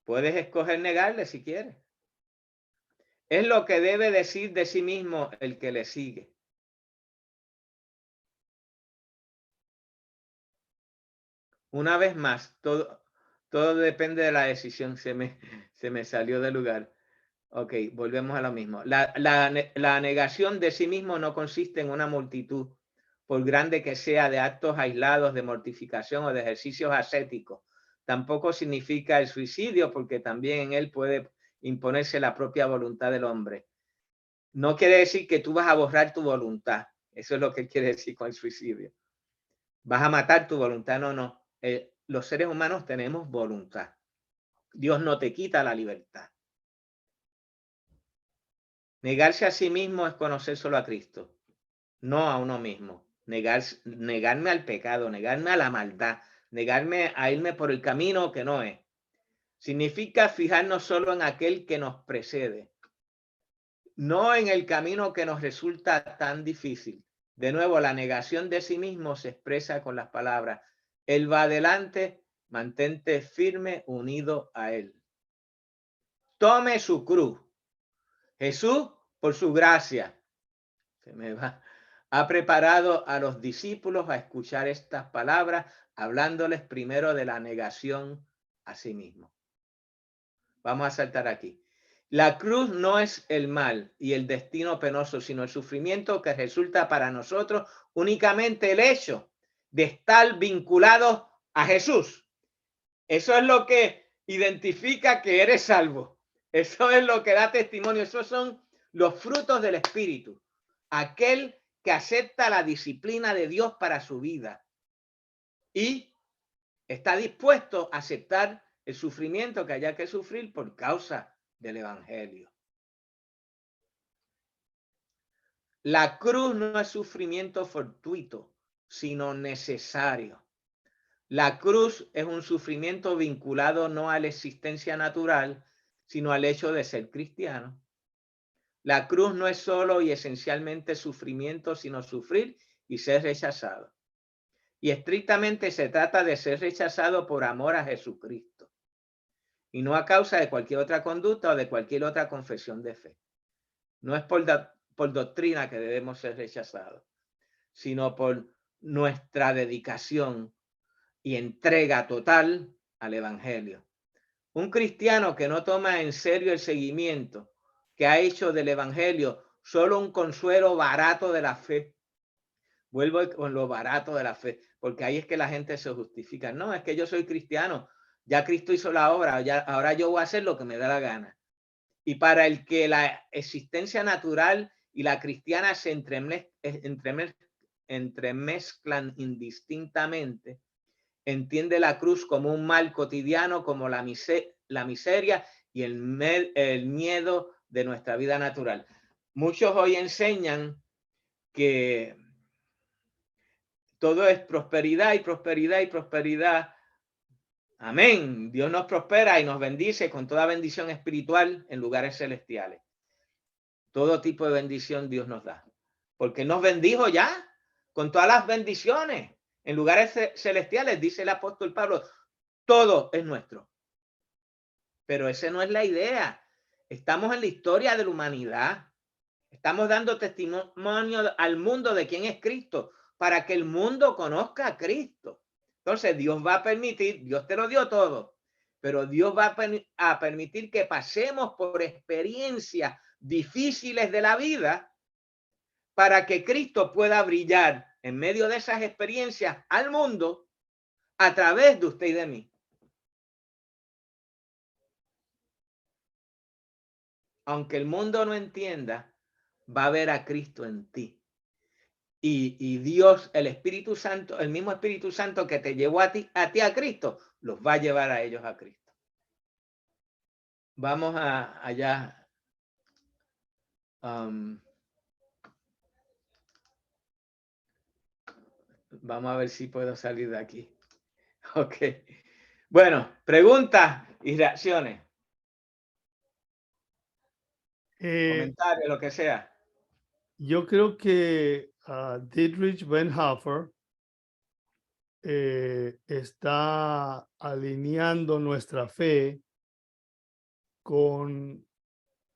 Puedes escoger negarle si quieres. Es lo que debe decir de sí mismo el que le sigue. Una vez más, todo depende de la decisión. Se me salió del lugar. Ok, volvemos a lo mismo. La negación de sí mismo no consiste en una multitud, por grande que sea, de actos aislados de mortificación o de ejercicios ascéticos. Tampoco significa el suicidio, porque también en él puede imponerse la propia voluntad del hombre. No quiere decir que tú vas a borrar tu voluntad. Eso es lo que quiere decir con el suicidio. Vas a matar tu voluntad. No. Los seres humanos tenemos voluntad. Dios no te quita la libertad. Negarse a sí mismo es conocer solo a Cristo, no a uno mismo. Negarme al pecado, negarme a la maldad, negarme a irme por el camino que no es. Significa fijarnos solo en aquel que nos precede, no en el camino que nos resulta tan difícil. De nuevo, la negación de sí mismo se expresa con las palabras: Él va adelante, mantente firme, unido a Él. Tome su cruz. Jesús, por su gracia, ha preparado a los discípulos a escuchar estas palabras, hablándoles primero de la negación a sí mismo. Vamos a saltar aquí. La cruz no es el mal y el destino penoso, sino el sufrimiento que resulta para nosotros únicamente el hecho de estar vinculados a Jesús. Eso es lo que identifica que eres salvo. Eso es lo que da testimonio. Esos son los frutos del Espíritu. Aquel que acepta la disciplina de Dios para su vida y está dispuesto a aceptar el sufrimiento que haya que sufrir por causa del Evangelio. La cruz no es sufrimiento fortuito, sino necesario. La cruz es un sufrimiento vinculado no a la existencia natural, sino al hecho de ser cristiano. La cruz no es solo y esencialmente sufrimiento, sino sufrir y ser rechazado. Y estrictamente se trata de ser rechazado por amor a Jesucristo, y no a causa de cualquier otra conducta o de cualquier otra confesión de fe. No es por doctrina que debemos ser rechazados, sino por nuestra dedicación y entrega total al Evangelio. Un cristiano que no toma en serio el seguimiento, que ha hecho del Evangelio solo un consuelo barato de la fe, Vuelvo con lo barato de la fe, porque ahí es que la gente se justifica. No, es que yo soy cristiano, ya Cristo hizo la obra, ya, ahora yo voy a hacer lo que me da la gana. Y para el que la existencia natural y la cristiana se entremezclan indistintamente, entiende la cruz como un mal cotidiano, como la miseria y el miedo de nuestra vida natural. Muchos hoy enseñan que todo es prosperidad y prosperidad y prosperidad. Amén. Dios nos prospera y nos bendice con toda bendición espiritual en lugares celestiales. Todo tipo de bendición Dios nos da. Porque nos bendijo ya con todas las bendiciones en lugares celestiales, dice el apóstol Pablo. Todo es nuestro. Pero esa no es la idea. Estamos en la historia de la humanidad. Estamos dando testimonio al mundo de quién es Cristo, para que el mundo conozca a Cristo. Entonces Dios va a permitir, Dios te lo dio todo, pero Dios va a permitir que pasemos por experiencias difíciles de la vida para que Cristo pueda brillar en medio de esas experiencias al mundo a través de usted y de mí. Aunque el mundo no entienda, va a ver a Cristo en ti. Y Dios, el Espíritu Santo, el mismo Espíritu Santo que te llevó a ti a Cristo, los va a llevar a ellos a Cristo. Vamos allá. Vamos a ver si puedo salir de aquí. Ok. Bueno, preguntas y reacciones. Comentarios, lo que sea. Yo creo que Dietrich Bonhoeffer está alineando nuestra fe con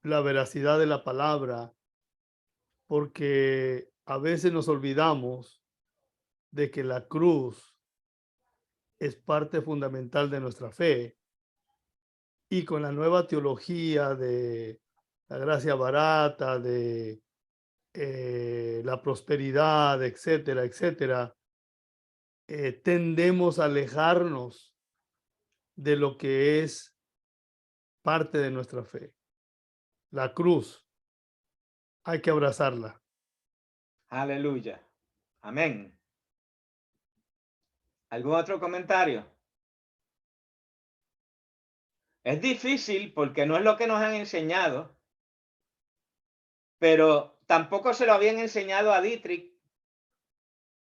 la veracidad de la palabra, porque a veces nos olvidamos de que la cruz es parte fundamental de nuestra fe, y con la nueva teología de la gracia barata, de la prosperidad, etcétera, etcétera, tendemos a alejarnos de lo que es parte de nuestra fe. La cruz, hay que abrazarla. Aleluya. Amén. ¿Algún otro comentario? Es difícil porque no es lo que nos han enseñado, pero tampoco se lo habían enseñado a Dietrich.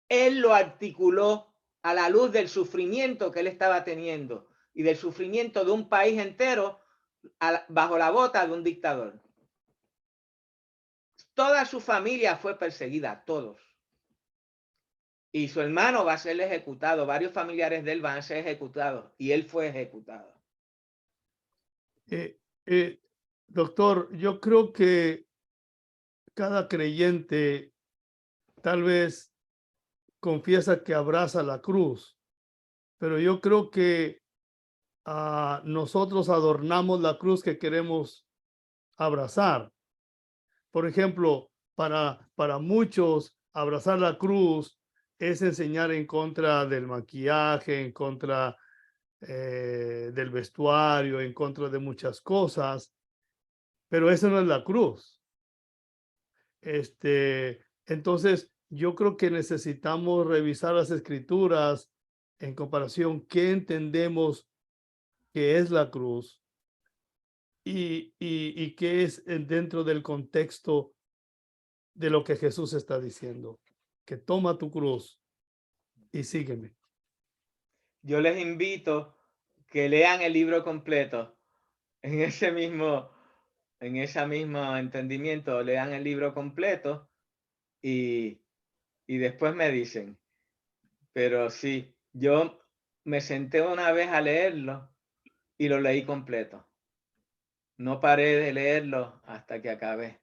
Él lo articuló a la luz del sufrimiento que él estaba teniendo y del sufrimiento de un país entero bajo la bota de un dictador. Toda su familia fue perseguida, todos. Y su hermano va a ser ejecutado, varios familiares de él van a ser ejecutados y él fue ejecutado. Doctor, yo creo que cada creyente tal vez confiesa que abraza la cruz, pero yo creo que nosotros adornamos la cruz que queremos abrazar. Por ejemplo, para muchos, abrazar la cruz es enseñar en contra del maquillaje, en contra del vestuario, en contra de muchas cosas, pero eso no es la cruz. Entonces, yo creo que necesitamos revisar las escrituras en comparación, qué entendemos que es la cruz y qué es dentro del contexto de lo que Jesús está diciendo, que toma tu cruz y sígueme. Yo les invito que lean el libro completo en ese mismo entendimiento, lean el libro completo y después me dicen. Pero sí, yo me senté una vez a leerlo y lo leí completo. No paré de leerlo hasta que acabé.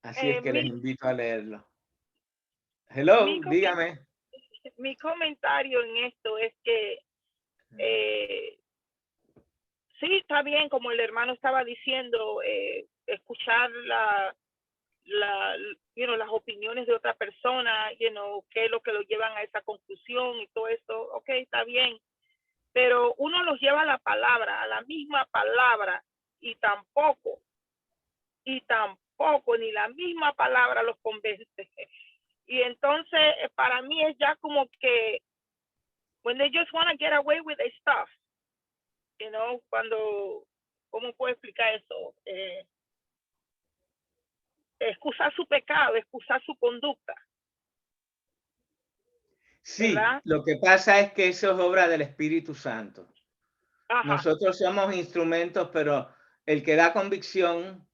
Así es que les invito a leerlo. Hello, dígame. Mi comentario en esto es que sí, está bien, como el hermano estaba diciendo, escuchar las opiniones de otra persona, qué es lo que lo llevan a esa conclusión y todo esto. Ok, está bien. Pero uno los lleva a la palabra, a la misma palabra, y tampoco, ni la misma palabra los convence. Y entonces, para mí es ya como que, when they just want to get away with their stuff, cuando, ¿cómo puedo explicar eso? Excusar su pecado, excusar su conducta. Sí, ¿verdad? lo que pasa es que eso es obra del Espíritu Santo. Ajá. Nosotros somos instrumentos, pero el que da convicción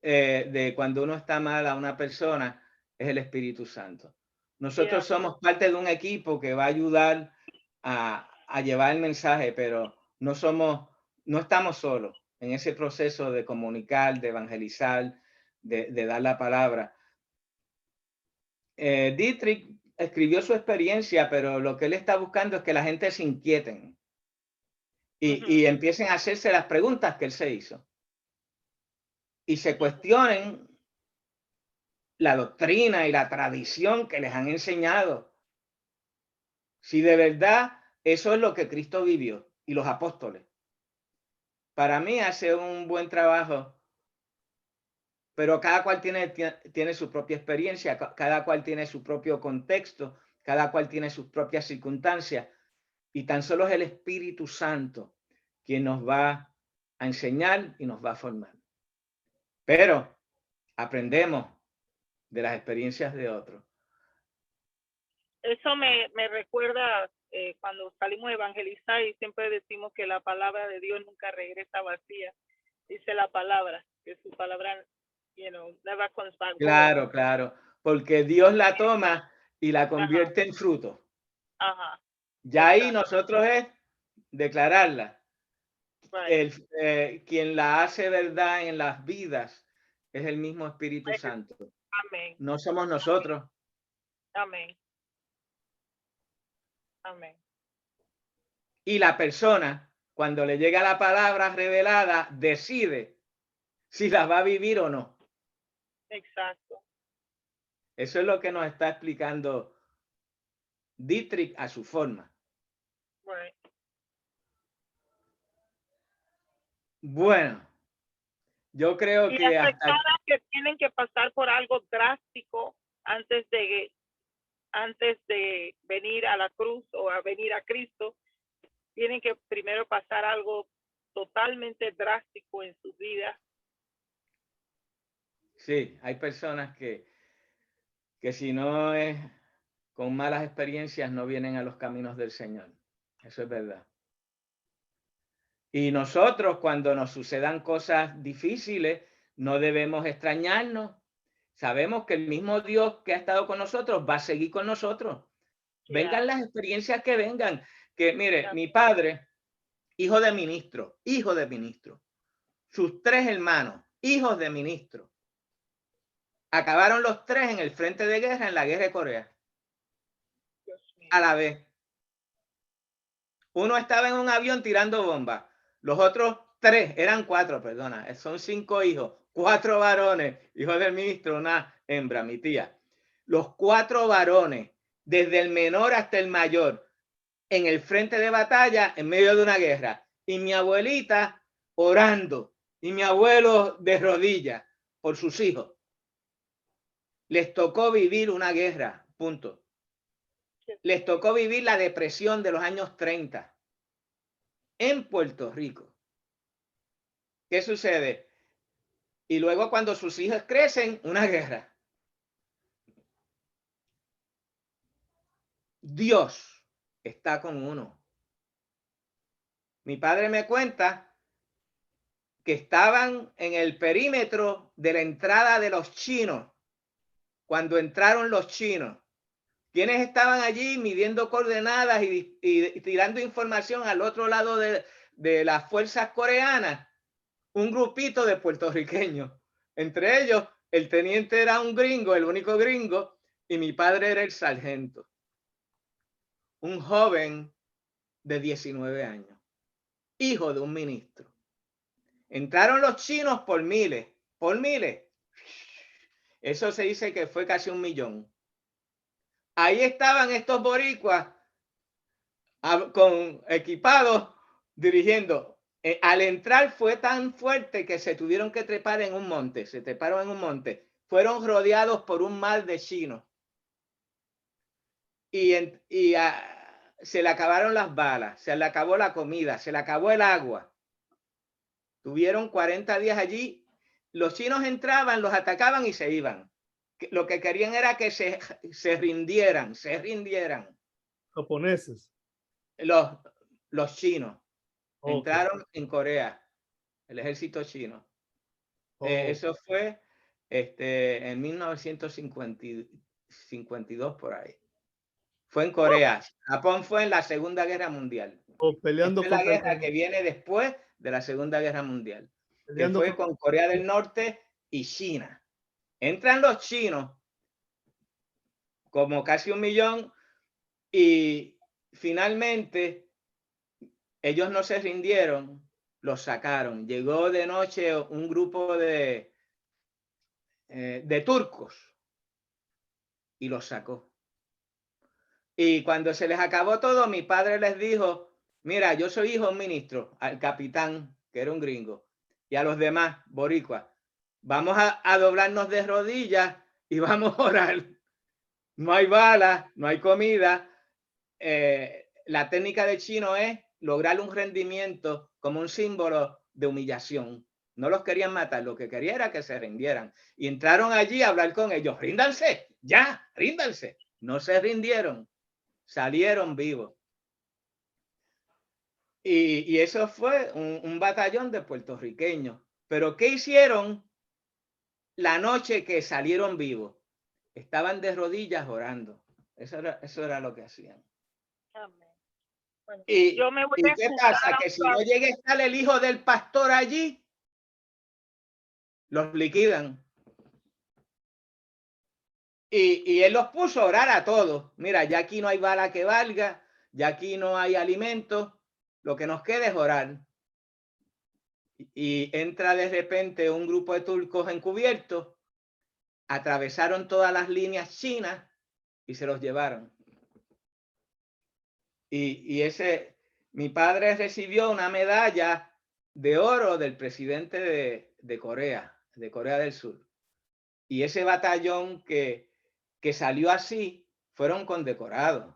de cuando uno está mal a una persona es el Espíritu Santo. Nosotros somos parte de un equipo que va a ayudar a llevar el mensaje, pero no estamos solos en ese proceso de comunicar, de evangelizar, de dar la palabra. Dietrich escribió su experiencia, pero lo que él está buscando es que la gente se inquieten y empiecen a hacerse las preguntas que él se hizo y se cuestionen la doctrina y la tradición que les han enseñado. Si de verdad eso es lo que Cristo vivió y los apóstoles. Para mí hace un buen trabajo, pero cada cual tiene su propia experiencia, cada cual tiene su propio contexto, cada cual tiene sus propias circunstancias y tan solo es el Espíritu Santo quien nos va a enseñar y nos va a formar. Pero aprendemos de las experiencias de otros. Eso me recuerda cuando salimos a evangelizar y siempre decimos que la palabra de Dios nunca regresa vacía. Dice la palabra, que su palabra, never comes back. Claro, claro, porque Dios la toma y la convierte en fruto. Ajá. Ya ahí nosotros es declararla. Right. Quien la hace verdad en las vidas es el mismo Espíritu Santo. Amén. No somos nosotros. Amén. Amén. Y la persona, cuando le llega la palabra revelada, decide si la va a vivir o no. Exacto. Eso es lo que nos está explicando Dietrich a su forma. Right. Bueno, yo creo que hasta hasta que tienen que pasar por algo drástico antes de venir a la cruz o a venir a Cristo, tienen que primero pasar algo totalmente drástico en sus vidas. Sí, hay personas que si no es con malas experiencias no vienen a los caminos del Señor. Eso es verdad. Y nosotros cuando nos sucedan cosas difíciles no debemos extrañarnos. Sabemos que el mismo Dios que ha estado con nosotros va a seguir con nosotros. Vengan las experiencias que vengan. Que mire, mi padre, hijo de ministro, sus 3 hermanos, hijos de ministro, acabaron los 3 en el frente de guerra en la guerra de Corea. A la vez. Uno estaba en un avión tirando bombas. Los otros 3, eran 4, perdona. Son 5 hijos, 4 varones, hijos del ministro, una hembra, mi tía. Los 4 varones, desde el menor hasta el mayor, en el frente de batalla, en medio de una guerra. Y mi abuelita orando. Y mi abuelo de rodillas por sus hijos. Les tocó vivir una guerra, punto. Les tocó vivir la depresión de los años 30 en Puerto Rico. ¿Qué sucede? Y luego cuando sus hijos crecen, una guerra. Dios está con uno. Mi padre me cuenta que estaban en el perímetro de la entrada de los chinos, cuando entraron los chinos. ¿Quiénes estaban allí midiendo coordenadas y tirando información al otro lado de las fuerzas coreanas? Un grupito de puertorriqueños. Entre ellos, el teniente era un gringo, el único gringo, y mi padre era el sargento. Un joven de 19 años, hijo de un ministro. Entraron los chinos por miles, Eso se dice que fue casi 1 millón. Ahí estaban estos boricuas con equipados dirigiendo. Al entrar fue tan fuerte que se tuvieron que trepar en un monte. Se treparon en un monte. Fueron rodeados por un mar de chinos. Se le acabaron las balas, se le acabó la comida, se le acabó el agua. Tuvieron 40 días allí. Los chinos entraban, los atacaban y se iban. Lo que querían era que se rindieran, Japoneses. Los chinos. Okay. Entraron en Corea, el ejército chino. Eso fue en 1952 por ahí. Fue en Corea. Japón fue en la Segunda Guerra Mundial. Peleando Esta es la guerra que viene después de la Segunda Guerra Mundial. Que fue con Corea del Norte y China. Entran los chinos, como casi 1 millón, y finalmente ellos no se rindieron, los sacaron. Llegó de noche un grupo de turcos y los sacó. Y cuando se les acabó todo, mi padre les dijo, mira, yo soy hijo de un ministro, al capitán, que era un gringo, y a los demás, boricuas, vamos a doblarnos de rodillas y vamos a orar. No hay balas, no hay comida. La técnica de chino es lograr un rendimiento como un símbolo de humillación. No los querían matar, lo que querían era que se rindieran. Y entraron allí a hablar con ellos. Ríndanse, ya, ríndanse. No se rindieron, salieron vivos. Y eso fue un batallón de puertorriqueños. Pero ¿qué hicieron la noche que salieron vivos? Estaban de rodillas orando. Eso era lo que hacían. Bueno, ¿Y yo me voy qué pasa? Que si no llega a estar el hijo del pastor allí, los liquidan. Y él los puso a orar a todos. Mira, ya aquí no hay bala que valga, ya aquí no hay alimentos, lo que nos queda es orar. Y entra de repente un grupo de turcos encubiertos, atravesaron todas las líneas chinas y se los llevaron. Mi padre recibió una medalla de oro del presidente de Corea del Sur. Y ese batallón que salió así, fueron condecorados.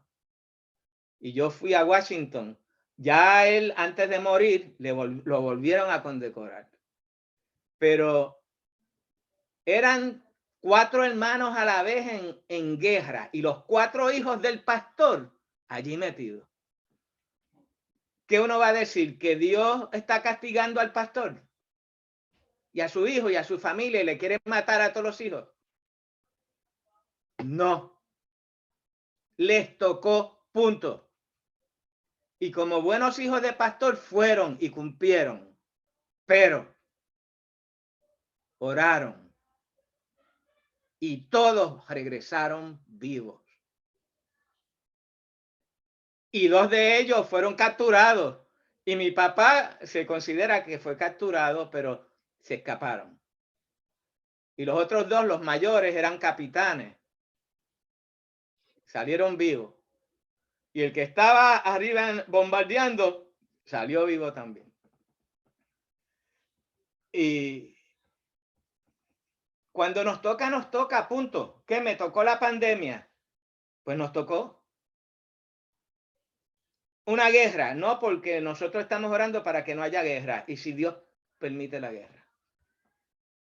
Y yo fui a Washington. Ya él, antes de morir, lo volvieron a condecorar. Pero eran 4 hermanos a la vez en guerra y los 4 hijos del pastor allí metidos. ¿Qué uno va a decir? ¿Que Dios está castigando al pastor y a su hijo y a su familia y le quiere matar a todos los hijos? No. Les tocó, punto. Y como buenos hijos de pastor fueron y cumplieron, pero oraron y todos regresaron vivos. Y 2 de ellos fueron capturados. Y mi papá se considera que fue capturado, pero se escaparon. Y los otros 2, los mayores, eran capitanes. Salieron vivos. Y el que estaba arriba bombardeando salió vivo también. Y cuando nos toca, punto. ¿Qué me tocó la pandemia? Pues nos tocó una guerra, no, porque nosotros estamos orando para que no haya guerra. Y si Dios permite la guerra.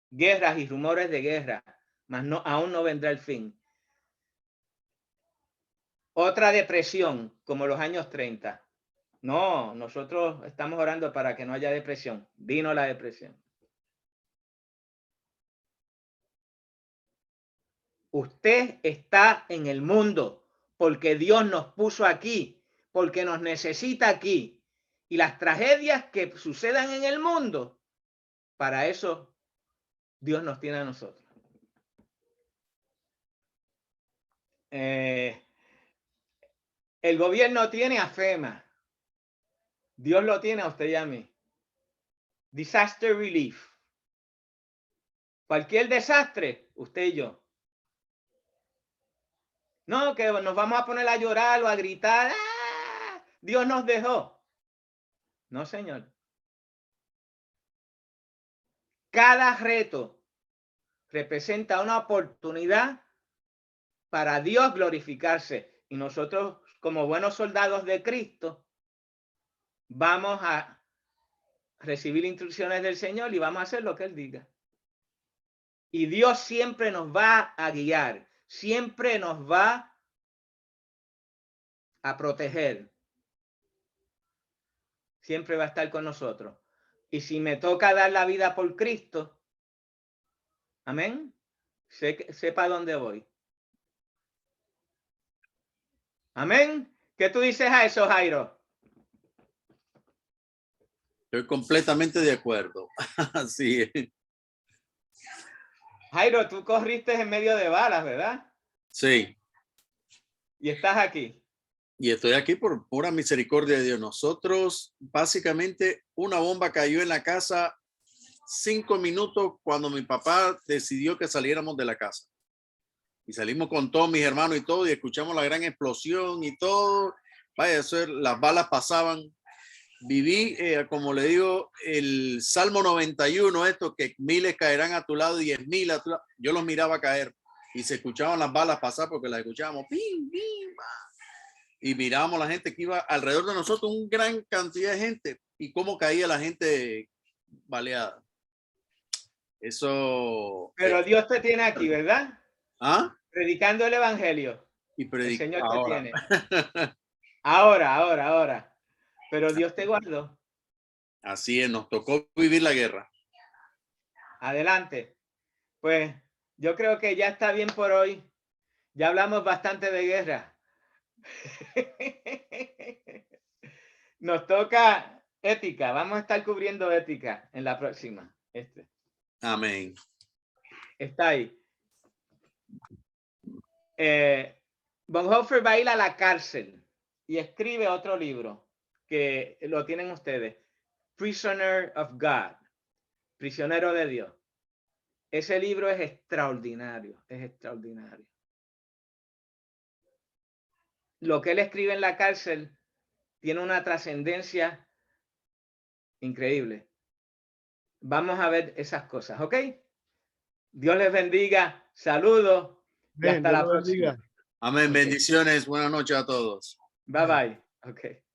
Guerras y rumores de guerra, mas aún no vendrá el fin. Otra depresión, como los años 30. No, nosotros estamos orando para que no haya depresión. Vino la depresión. Usted está en el mundo porque Dios nos puso aquí, porque nos necesita aquí. Y las tragedias que sucedan en el mundo, para eso Dios nos tiene a nosotros. El gobierno tiene a FEMA. Dios lo tiene a usted y a mí. Disaster Relief. Cualquier desastre, usted y yo. No, que nos vamos a poner a llorar o a gritar. ¡Ah! Dios nos dejó. No, señor. Cada reto representa una oportunidad para Dios glorificarse. Y nosotros, como buenos soldados de Cristo, vamos a recibir instrucciones del Señor y vamos a hacer lo que Él diga. Y Dios siempre nos va a guiar, siempre nos va a proteger, siempre va a estar con nosotros. Y si me toca dar la vida por Cristo, amén, sepa dónde voy. Amén. ¿Qué tú dices a eso, Jairo? Estoy completamente de acuerdo. Así es. Jairo, tú corriste en medio de balas, ¿verdad? Sí. Y estás aquí. Y estoy aquí por pura misericordia de Dios. Nosotros, básicamente, una bomba cayó en la casa 5 minutos cuando mi papá decidió que saliéramos de la casa. Y salimos con todos mis hermanos y todo, y escuchamos la gran explosión y todo. Vaya, eso, las balas pasaban. Viví, como le digo, el Salmo 91, esto, que miles caerán a tu lado, 10,000 a tu lado. Yo los miraba caer y se escuchaban las balas pasar porque las escuchábamos. ¡Pim, pim, y mirábamos la gente que iba alrededor de nosotros, una gran cantidad de gente, y cómo caía la gente baleada. Eso. Pero Dios te tiene aquí, ¿verdad? ¿Ah? Predicando el evangelio. Y El Señor te ahora. tiene. Ahora. Pero Dios te guardó. Así es, nos tocó vivir la guerra. Adelante. Pues yo creo que ya está bien por hoy. Ya hablamos bastante de guerra. Nos toca ética. Vamos a estar cubriendo ética en la próxima. Amén. Está ahí. Bonhoeffer va a ir a la cárcel y escribe otro libro que lo tienen ustedes. Prisoner of God. Prisionero de Dios. Ese libro es extraordinario. Es extraordinario. Lo que él escribe en la cárcel tiene una trascendencia increíble. Vamos a ver esas cosas, ¿ok? Dios les bendiga. Saludos. Y hasta la próxima. Amén. Bendiciones. Buenas noches a todos. Bye bye. Ok.